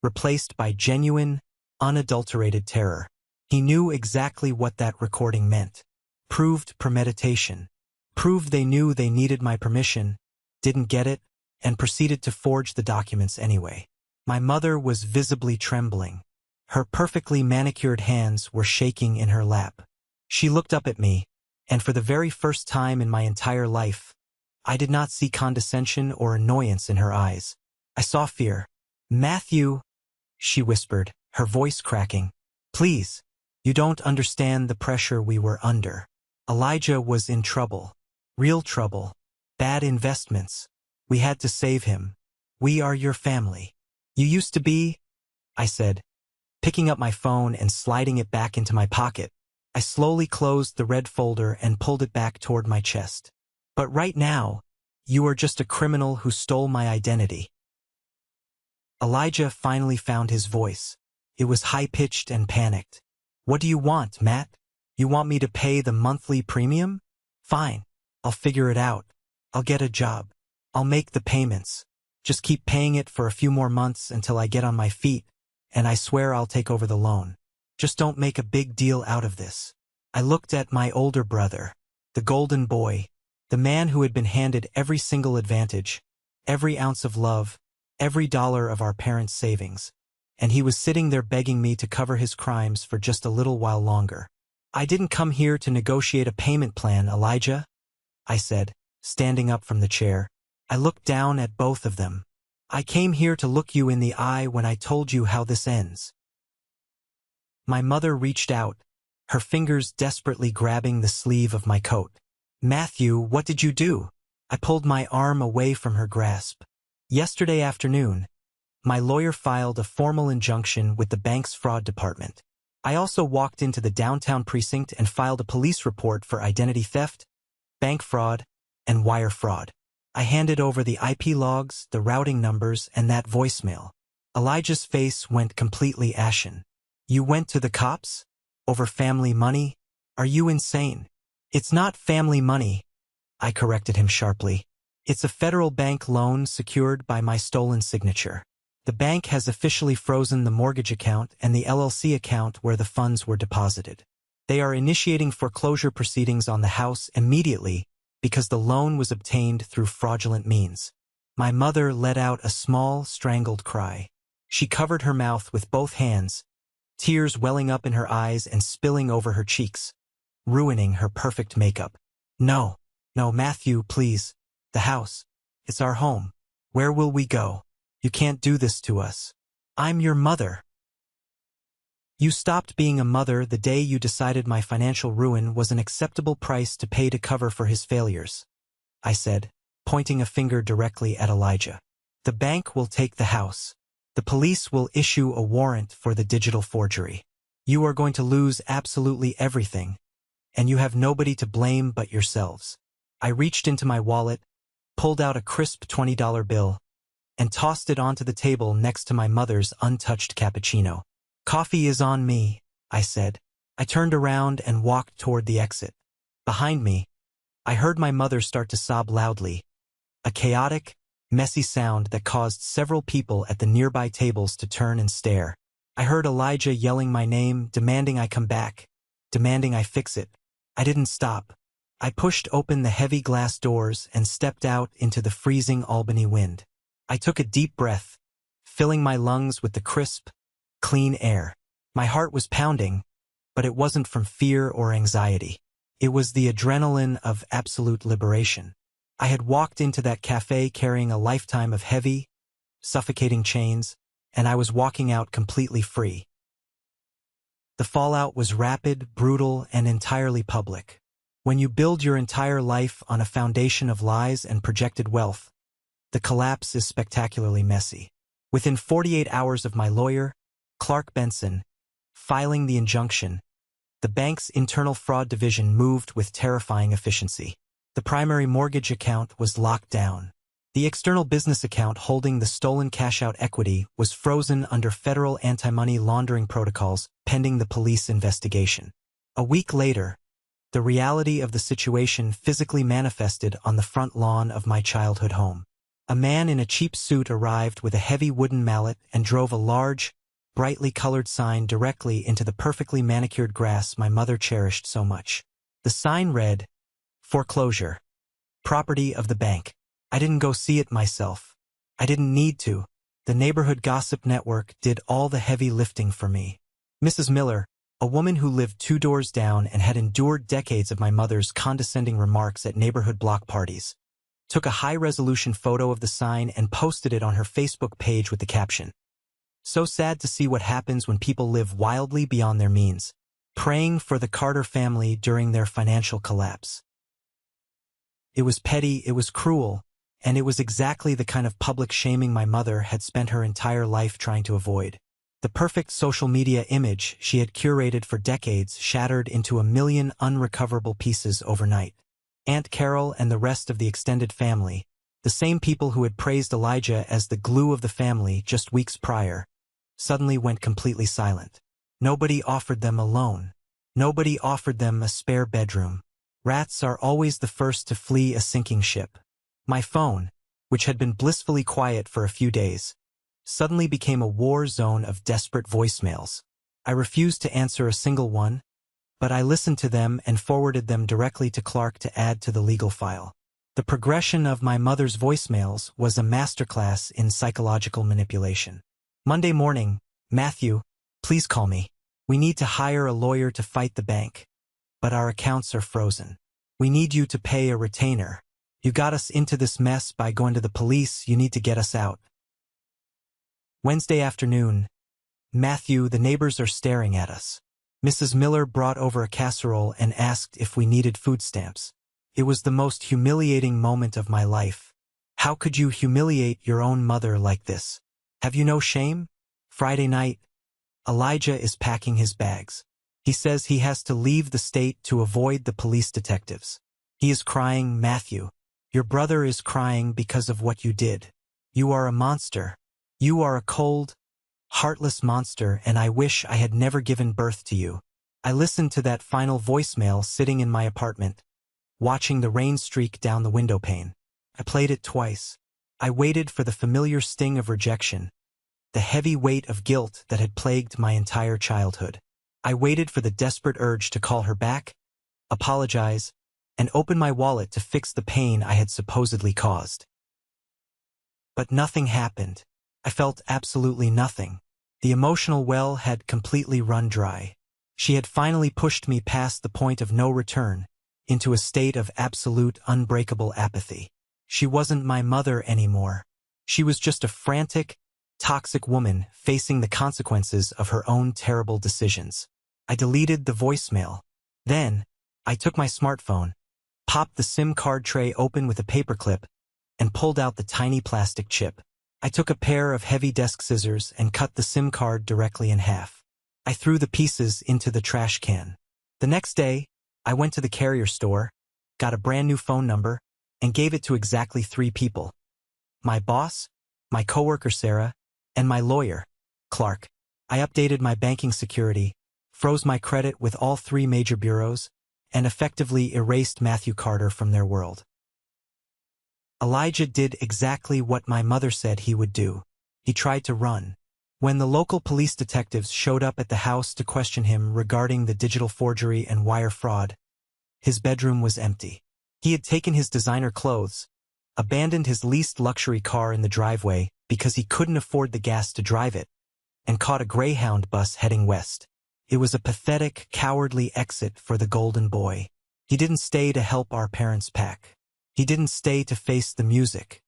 replaced by genuine, unadulterated terror. He knew exactly what that recording meant. Proved premeditation. Proved they knew they needed my permission, didn't get it, and proceeded to forge the documents anyway. My mother was visibly trembling. Her perfectly manicured hands were shaking in her lap. She looked up at me, and for the very first time in my entire life, I did not see condescension or annoyance in her eyes. I saw fear. Matthew, she whispered, her voice cracking. Please, you don't understand the pressure we were under. Elijah was in trouble. Real trouble. Bad investments. We had to save him. We are your family. You used to be, I said, picking up my phone and sliding it back into my pocket. I slowly closed the red folder and pulled it back toward my chest. But right now, you are just a criminal who stole my identity. Elijah finally found his voice. It was high-pitched and panicked. What do you want, Matt? You want me to pay the monthly premium? Fine. I'll figure it out. I'll get a job. I'll make the payments. Just keep paying it for a few more months until I get on my feet, and I swear I'll take over the loan. Just don't make a big deal out of this. I looked at my older brother, the golden boy, the man who had been handed every single advantage, every ounce of love, every dollar of our parents' savings, and he was sitting there begging me to cover his crimes for just a little while longer. I didn't come here to negotiate a payment plan, Elijah, I said, standing up from the chair. I looked down at both of them. I came here to look you in the eye when I told you how this ends. My mother reached out, her fingers desperately grabbing the sleeve of my coat. Matthew, what did you do? I pulled my arm away from her grasp. Yesterday afternoon, my lawyer filed a formal injunction with the bank's fraud department. I also walked into the downtown precinct and filed a police report for identity theft, bank fraud, and wire fraud. I handed over the IP logs, the routing numbers, and that voicemail. Elijah's face went completely ashen. You went to the cops? Over family money? Are you insane? It's not family money, I corrected him sharply. It's a federal bank loan secured by my stolen signature. The bank has officially frozen the mortgage account and the LLC account where the funds were deposited. They are initiating foreclosure proceedings on the house immediately because the loan was obtained through fraudulent means. My mother let out a small, strangled cry. She covered her mouth with both hands, tears welling up in her eyes and spilling over her cheeks, ruining her perfect makeup. No, Matthew, please. The house. It's our home. Where will we go? You can't do this to us. I'm your mother. You stopped being a mother the day you decided my financial ruin was an acceptable price to pay to cover for his failures, I said, pointing a finger directly at Elijah. The bank will take the house. The police will issue a warrant for the digital forgery. You are going to lose absolutely everything, and you have nobody to blame but yourselves. I reached into my wallet, pulled out a crisp $20 bill, and tossed it onto the table next to my mother's untouched cappuccino. Coffee is on me, I said. I turned around and walked toward the exit. Behind me, I heard my mother start to sob loudly, a chaotic, messy sound that caused several people at the nearby tables to turn and stare. I heard Elijah yelling my name, demanding I come back, demanding I fix it. I didn't stop. I pushed open the heavy glass doors and stepped out into the freezing Albany wind. I took a deep breath, filling my lungs with the crisp, clean air. My heart was pounding, but it wasn't from fear or anxiety. It was the adrenaline of absolute liberation. I had walked into that cafe carrying a lifetime of heavy, suffocating chains, and I was walking out completely free. The fallout was rapid, brutal, and entirely public. When you build your entire life on a foundation of lies and projected wealth, the collapse is spectacularly messy. Within 48 hours of my lawyer, Clark Benson, filing the injunction, the bank's internal fraud division moved with terrifying efficiency. The primary mortgage account was locked down. The external business account holding the stolen cash-out equity was frozen under federal anti-money laundering protocols pending the police investigation. A week later, the reality of the situation physically manifested on the front lawn of my childhood home. A man in a cheap suit arrived with a heavy wooden mallet and drove a large, brightly colored sign directly into the perfectly manicured grass my mother cherished so much. The sign read, "Foreclosure. Property of the bank." I didn't go see it myself. I didn't need to. The neighborhood gossip network did all the heavy lifting for me. Mrs. Miller, a woman who lived 2 doors down and had endured decades of my mother's condescending remarks at neighborhood block parties, took a high-resolution photo of the sign and posted it on her Facebook page with the caption, "So sad to see what happens when people live wildly beyond their means. Praying for the Carter family during their financial collapse." It was petty, it was cruel, and it was exactly the kind of public shaming my mother had spent her entire life trying to avoid. The perfect social media image she had curated for decades shattered into a million unrecoverable pieces overnight. Aunt Carol and the rest of the extended family, the same people who had praised Elijah as the glue of the family just weeks prior, suddenly went completely silent. Nobody offered them a loan. Nobody offered them a spare bedroom. Rats are always the first to flee a sinking ship. My phone, which had been blissfully quiet for a few days, suddenly became a war zone of desperate voicemails. I refused to answer a single one, but I listened to them and forwarded them directly to Clark to add to the legal file. The progression of my mother's voicemails was a masterclass in psychological manipulation. Monday morning, "Matthew, please call me. We need to hire a lawyer to fight the bank, but our accounts are frozen. We need you to pay a retainer. You got us into this mess by going to the police. You need to get us out." Wednesday afternoon, "Matthew, the neighbors are staring at us. Mrs. Miller brought over a casserole and asked if we needed food stamps. It was the most humiliating moment of my life. How could you humiliate your own mother like this? Have you no shame?" Friday night, Elijah is packing his bags. He says he has to leave the state to avoid the police detectives. He is crying, "Matthew, your brother is crying because of what you did. You are a monster. You are a cold, Heartless monster, and I wish I had never given birth to you. I listened to that final voicemail sitting in my apartment, watching the rain streak down the window pane. I played it twice. I waited for the familiar sting of rejection, the heavy weight of guilt that had plagued my entire childhood. I waited for the desperate urge to call her back, apologize, and open my wallet to fix the pain I had supposedly caused. But nothing happened. I felt absolutely nothing. The emotional well had completely run dry. She had finally pushed me past the point of no return, into a state of absolute, unbreakable apathy. She wasn't my mother anymore. She was just a frantic, toxic woman facing the consequences of her own terrible decisions. I deleted the voicemail. Then, I took my smartphone, popped the SIM card tray open with a paperclip, and pulled out the tiny plastic chip. I took a pair of heavy desk scissors and cut the SIM card directly in half. I threw the pieces into the trash can. The next day, I went to the carrier store, got a brand new phone number, and gave it to exactly 3 people. My boss, my coworker Sarah, and my lawyer, Clark. I updated my banking security, froze my credit with all 3 major bureaus, and effectively erased Matthew Carter from their world. Elijah did exactly what my mother said he would do. He tried to run. When the local police detectives showed up at the house to question him regarding the digital forgery and wire fraud, his bedroom was empty. He had taken his designer clothes, abandoned his leased luxury car in the driveway because he couldn't afford the gas to drive it, and caught a Greyhound bus heading west. It was a pathetic, cowardly exit for the golden boy. He didn't stay to help our parents pack. He didn't stay to face the music.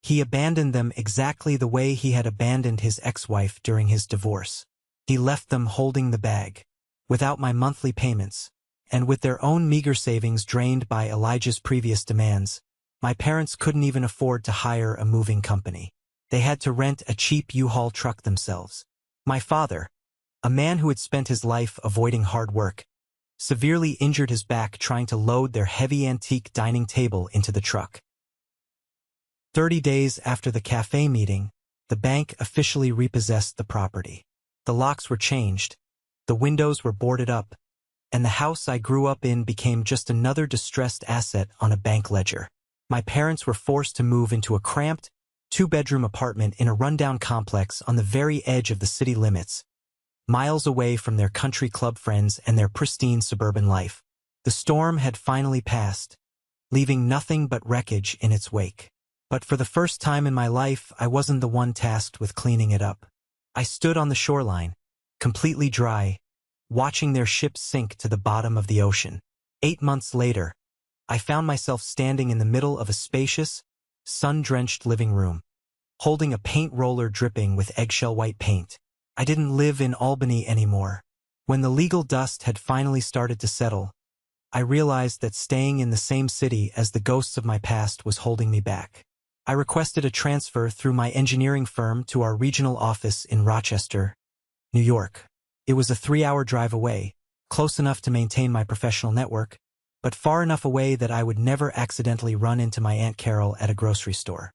He abandoned them exactly the way he had abandoned his ex-wife during his divorce. He left them holding the bag, without my monthly payments, and with their own meager savings drained by Elijah's previous demands. My parents couldn't even afford to hire a moving company. They had to rent a cheap U-Haul truck themselves. My father, a man who had spent his life avoiding hard work, severely injured his back trying to load their heavy antique dining table into the truck. 30 days after the cafe meeting, the bank officially repossessed the property. The locks were changed, the windows were boarded up, and the house I grew up in became just another distressed asset on a bank ledger. My parents were forced to move into a cramped, 2-bedroom apartment in a rundown complex on the very edge of the city limits, miles away from their country club friends and their pristine suburban life. The storm had finally passed, leaving nothing but wreckage in its wake. But for the first time in my life, I wasn't the one tasked with cleaning it up. I stood on the shoreline, completely dry, watching their ship sink to the bottom of the ocean. 8 months later, I found myself standing in the middle of a spacious, sun-drenched living room, holding a paint roller dripping with eggshell white paint. I didn't live in Albany anymore. When the legal dust had finally started to settle, I realized that staying in the same city as the ghosts of my past was holding me back. I requested a transfer through my engineering firm to our regional office in Rochester, New York. It was a 3-hour drive away, close enough to maintain my professional network, but far enough away that I would never accidentally run into my Aunt Carol at a grocery store.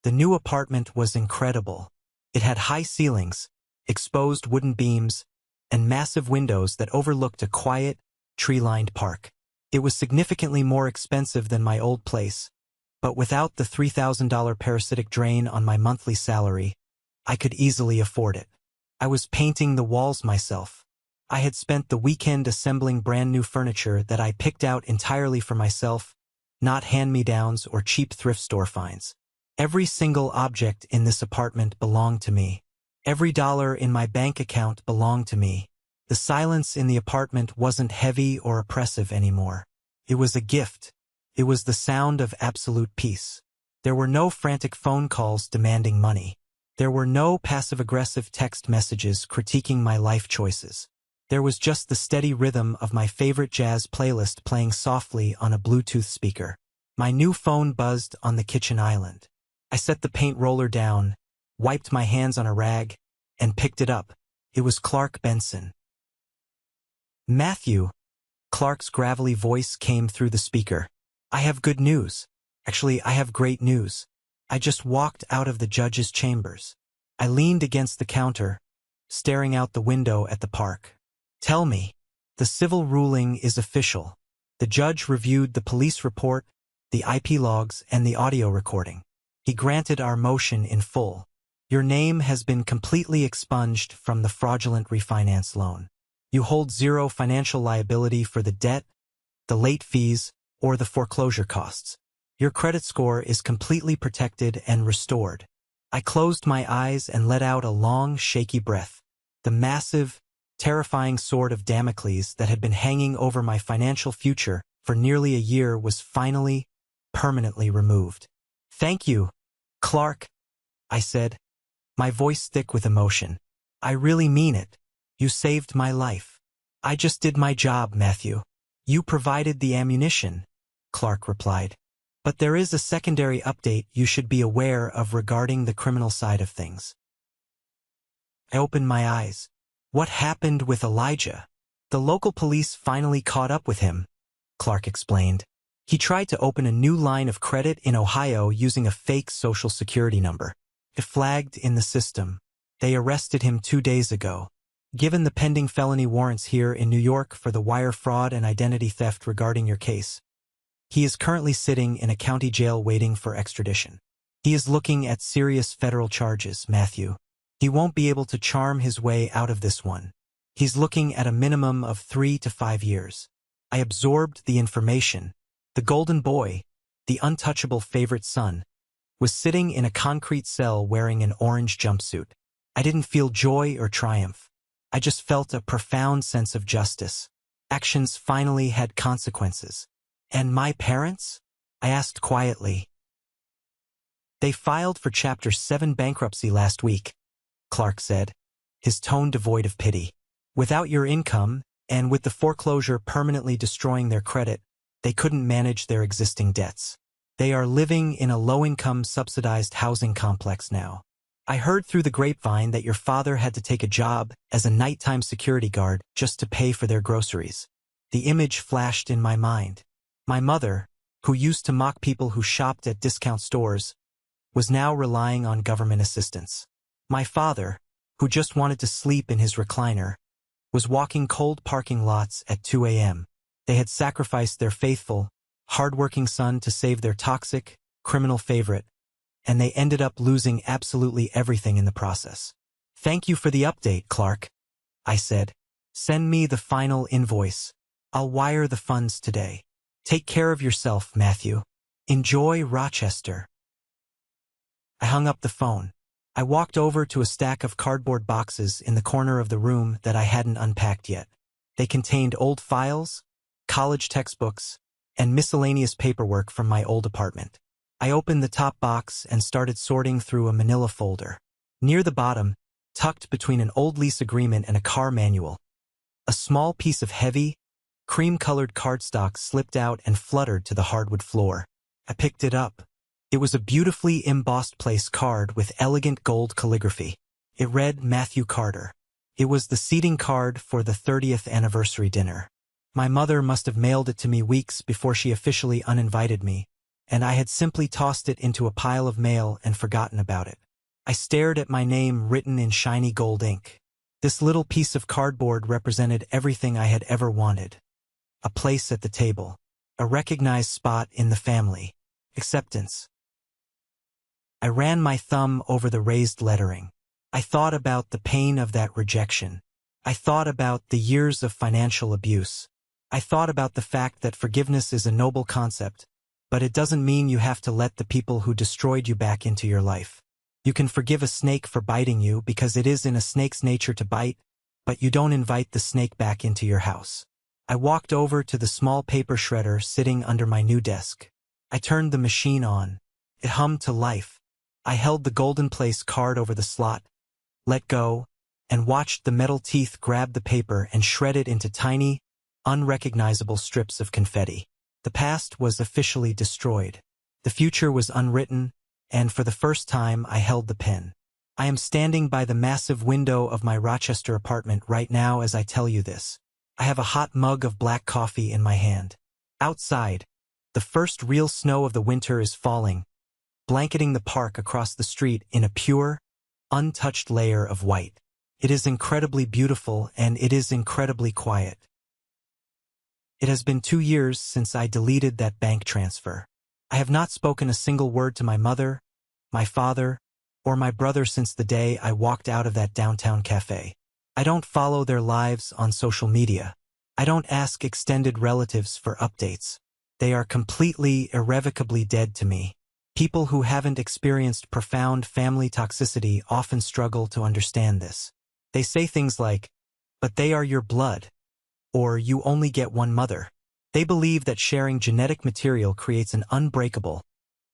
The new apartment was incredible. It had high ceilings, exposed wooden beams, and massive windows that overlooked a quiet, tree-lined park. It was significantly more expensive than my old place, but without the $3,000 parasitic drain on my monthly salary, I could easily afford it. I was painting the walls myself. I had spent the weekend assembling brand new furniture that I picked out entirely for myself, not hand-me-downs or cheap thrift store finds. Every single object in this apartment belonged to me. Every dollar in my bank account belonged to me. The silence in the apartment wasn't heavy or oppressive anymore. It was a gift. It was the sound of absolute peace. There were no frantic phone calls demanding money. There were no passive-aggressive text messages critiquing my life choices. There was just the steady rhythm of my favorite jazz playlist playing softly on a Bluetooth speaker. My new phone buzzed on the kitchen island. I set the paint roller down, wiped my hands on a rag, and picked it up. It was Clark Benson. "Matthew," Clark's gravelly voice came through the speaker. "I have good news. Actually, I have great news. I just walked out of the judge's chambers." I leaned against the counter, staring out the window at the park. Tell me, the civil ruling is official. The judge reviewed the police report, the IP logs, and the audio recording. He granted our motion in full. Your name has been completely expunged from the fraudulent refinance loan. You hold zero financial liability for the debt, the late fees, or the foreclosure costs. Your credit score is completely protected and restored. I closed my eyes and let out a long, shaky breath. The massive, terrifying sword of Damocles that had been hanging over my financial future for nearly a year was finally, permanently removed. Thank you, Clark, I said, my voice thick with emotion. I really mean it. You saved my life. I just did my job, Matthew. You provided the ammunition, Clark replied. But there is a secondary update you should be aware of regarding the criminal side of things. I opened my eyes. What happened with Elijah? The local police finally caught up with him, Clark explained. He tried to open a new line of credit in Ohio using a fake social security number. It flagged in the system. They arrested him 2 days ago. Given the pending felony warrants here in New York for the wire fraud and identity theft regarding your case, he is currently sitting in a county jail waiting for extradition. He is looking at serious federal charges, Matthew. He won't be able to charm his way out of this one. He's looking at a minimum of 3 to 5 years. I absorbed the information. The golden boy, the untouchable favorite son, was sitting in a concrete cell wearing an orange jumpsuit. I didn't feel joy or triumph. I just felt a profound sense of justice. Actions finally had consequences. And my parents? I asked quietly. They filed for Chapter 7 bankruptcy last week, Clark said, his tone devoid of pity. Without your income, and with the foreclosure permanently destroying their credit, they couldn't manage their existing debts. They are living in a low-income subsidized housing complex now. I heard through the grapevine that your father had to take a job as a nighttime security guard just to pay for their groceries. The image flashed in my mind. My mother, who used to mock people who shopped at discount stores, was now relying on government assistance. My father, who just wanted to sleep in his recliner, was walking cold parking lots at 2 a.m. They had sacrificed their faithful, hard-working son to save their toxic, criminal favorite, and they ended up losing absolutely everything in the process. Thank you for the update, Clark, I said. Send me the final invoice. I'll wire the funds today. Take care of yourself, Matthew. Enjoy Rochester. I hung up the phone. I walked over to a stack of cardboard boxes in the corner of the room that I hadn't unpacked yet. They contained old files, college textbooks, and miscellaneous paperwork from my old apartment. I opened the top box and started sorting through a manila folder. Near the bottom, tucked between an old lease agreement and a car manual, a small piece of heavy, cream-colored cardstock slipped out and fluttered to the hardwood floor. I picked it up. It was a beautifully embossed place card with elegant gold calligraphy. It read Matthew Carter. It was the seating card for the 30th anniversary dinner. My mother must have mailed it to me weeks before she officially uninvited me, and I had simply tossed it into a pile of mail and forgotten about it. I stared at my name written in shiny gold ink. This little piece of cardboard represented everything I had ever wanted. A place at the table. A recognized spot in the family. Acceptance. I ran my thumb over the raised lettering. I thought about the pain of that rejection. I thought about the years of financial abuse. I thought about the fact that forgiveness is a noble concept, but it doesn't mean you have to let the people who destroyed you back into your life. You can forgive a snake for biting you because it is in a snake's nature to bite, but you don't invite the snake back into your house. I walked over to the small paper shredder sitting under my new desk. I turned the machine on. It hummed to life. I held the Golden Place card over the slot, let go, and watched the metal teeth grab the paper and shred it into tiny, unrecognizable strips of confetti. The past was officially destroyed. The future was unwritten, and for the first time I held the pen. I am standing by the massive window of my Rochester apartment right now as I tell you this. I have a hot mug of black coffee in my hand. Outside, the first real snow of the winter is falling, blanketing the park across the street in a pure, untouched layer of white. It is incredibly beautiful and it is incredibly quiet. It has been 2 years since I deleted that bank transfer. I have not spoken a single word to my mother, my father, or my brother since the day I walked out of that downtown cafe. I don't follow their lives on social media. I don't ask extended relatives for updates. They are completely, irrevocably dead to me. People who haven't experienced profound family toxicity often struggle to understand this. They say things like, "But they are your blood," or "You only get one mother." They believe that sharing genetic material creates an unbreakable,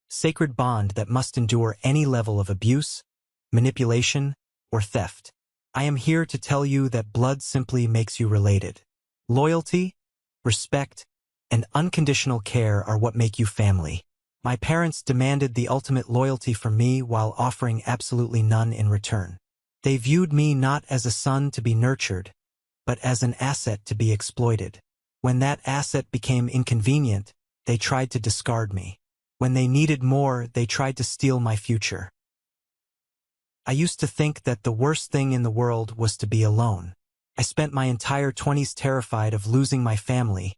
sacred bond that must endure any level of abuse, manipulation, or theft. I am here to tell you that blood simply makes you related. Loyalty, respect, and unconditional care are what make you family. My parents demanded the ultimate loyalty from me while offering absolutely none in return. They viewed me not as a son to be nurtured, but as an asset to be exploited. When that asset became inconvenient, they tried to discard me. When they needed more, they tried to steal my future. I used to think that the worst thing in the world was to be alone. I spent my entire 20s terrified of losing my family,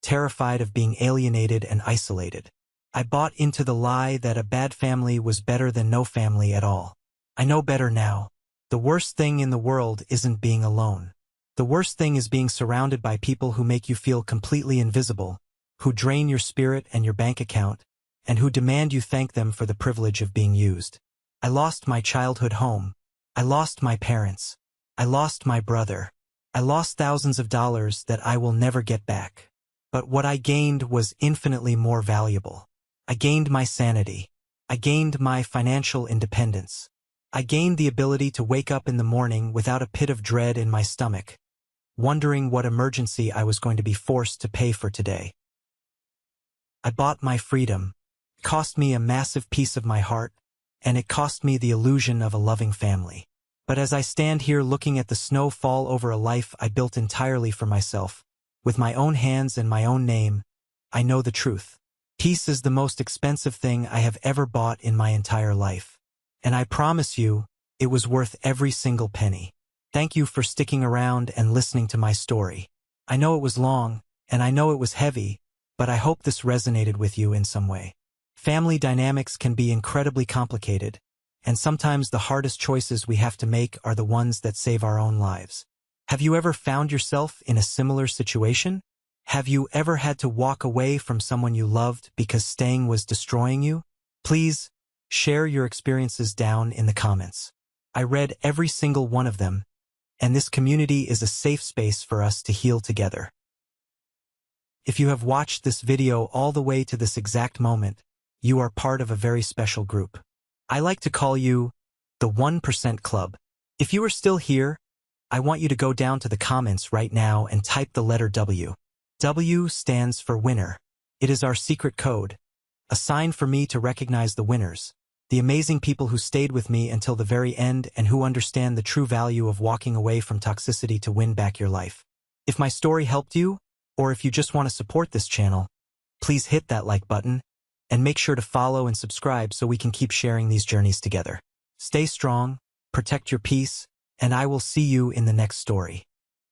terrified of being alienated and isolated. I bought into the lie that a bad family was better than no family at all. I know better now. The worst thing in the world isn't being alone. The worst thing is being surrounded by people who make you feel completely invisible, who drain your spirit and your bank account, and who demand you thank them for the privilege of being used. I lost my childhood home. I lost my parents. I lost my brother. I lost thousands of dollars that I will never get back. But what I gained was infinitely more valuable. I gained my sanity. I gained my financial independence. I gained the ability to wake up in the morning without a pit of dread in my stomach, wondering what emergency I was going to be forced to pay for today. I bought my freedom. It cost me a massive piece of my heart, and it cost me the illusion of a loving family. But as I stand here looking at the snow fall over a life I built entirely for myself, with my own hands and my own name, I know the truth. Peace is the most expensive thing I have ever bought in my entire life. And I promise you, it was worth every single penny. Thank you for sticking around and listening to my story. I know it was long, and I know it was heavy, but I hope this resonated with you in some way. Family dynamics can be incredibly complicated, and sometimes the hardest choices we have to make are the ones that save our own lives. Have you ever found yourself in a similar situation? Have you ever had to walk away from someone you loved because staying was destroying you? Please, share your experiences down in the comments. I read every single one of them, and this community is a safe space for us to heal together. If you have watched this video all the way to this exact moment, you are part of a very special group. I like to call you the 1% Club. If you are still here, I want you to go down to the comments right now and type the letter W. W stands for winner. It is our secret code, a sign for me to recognize the winners, the amazing people who stayed with me until the very end and who understand the true value of walking away from toxicity to win back your life. If my story helped you, or if you just want to support this channel, please hit that like button and make sure to follow and subscribe so we can keep sharing these journeys together. Stay strong, protect your peace, and I will see you in the next story.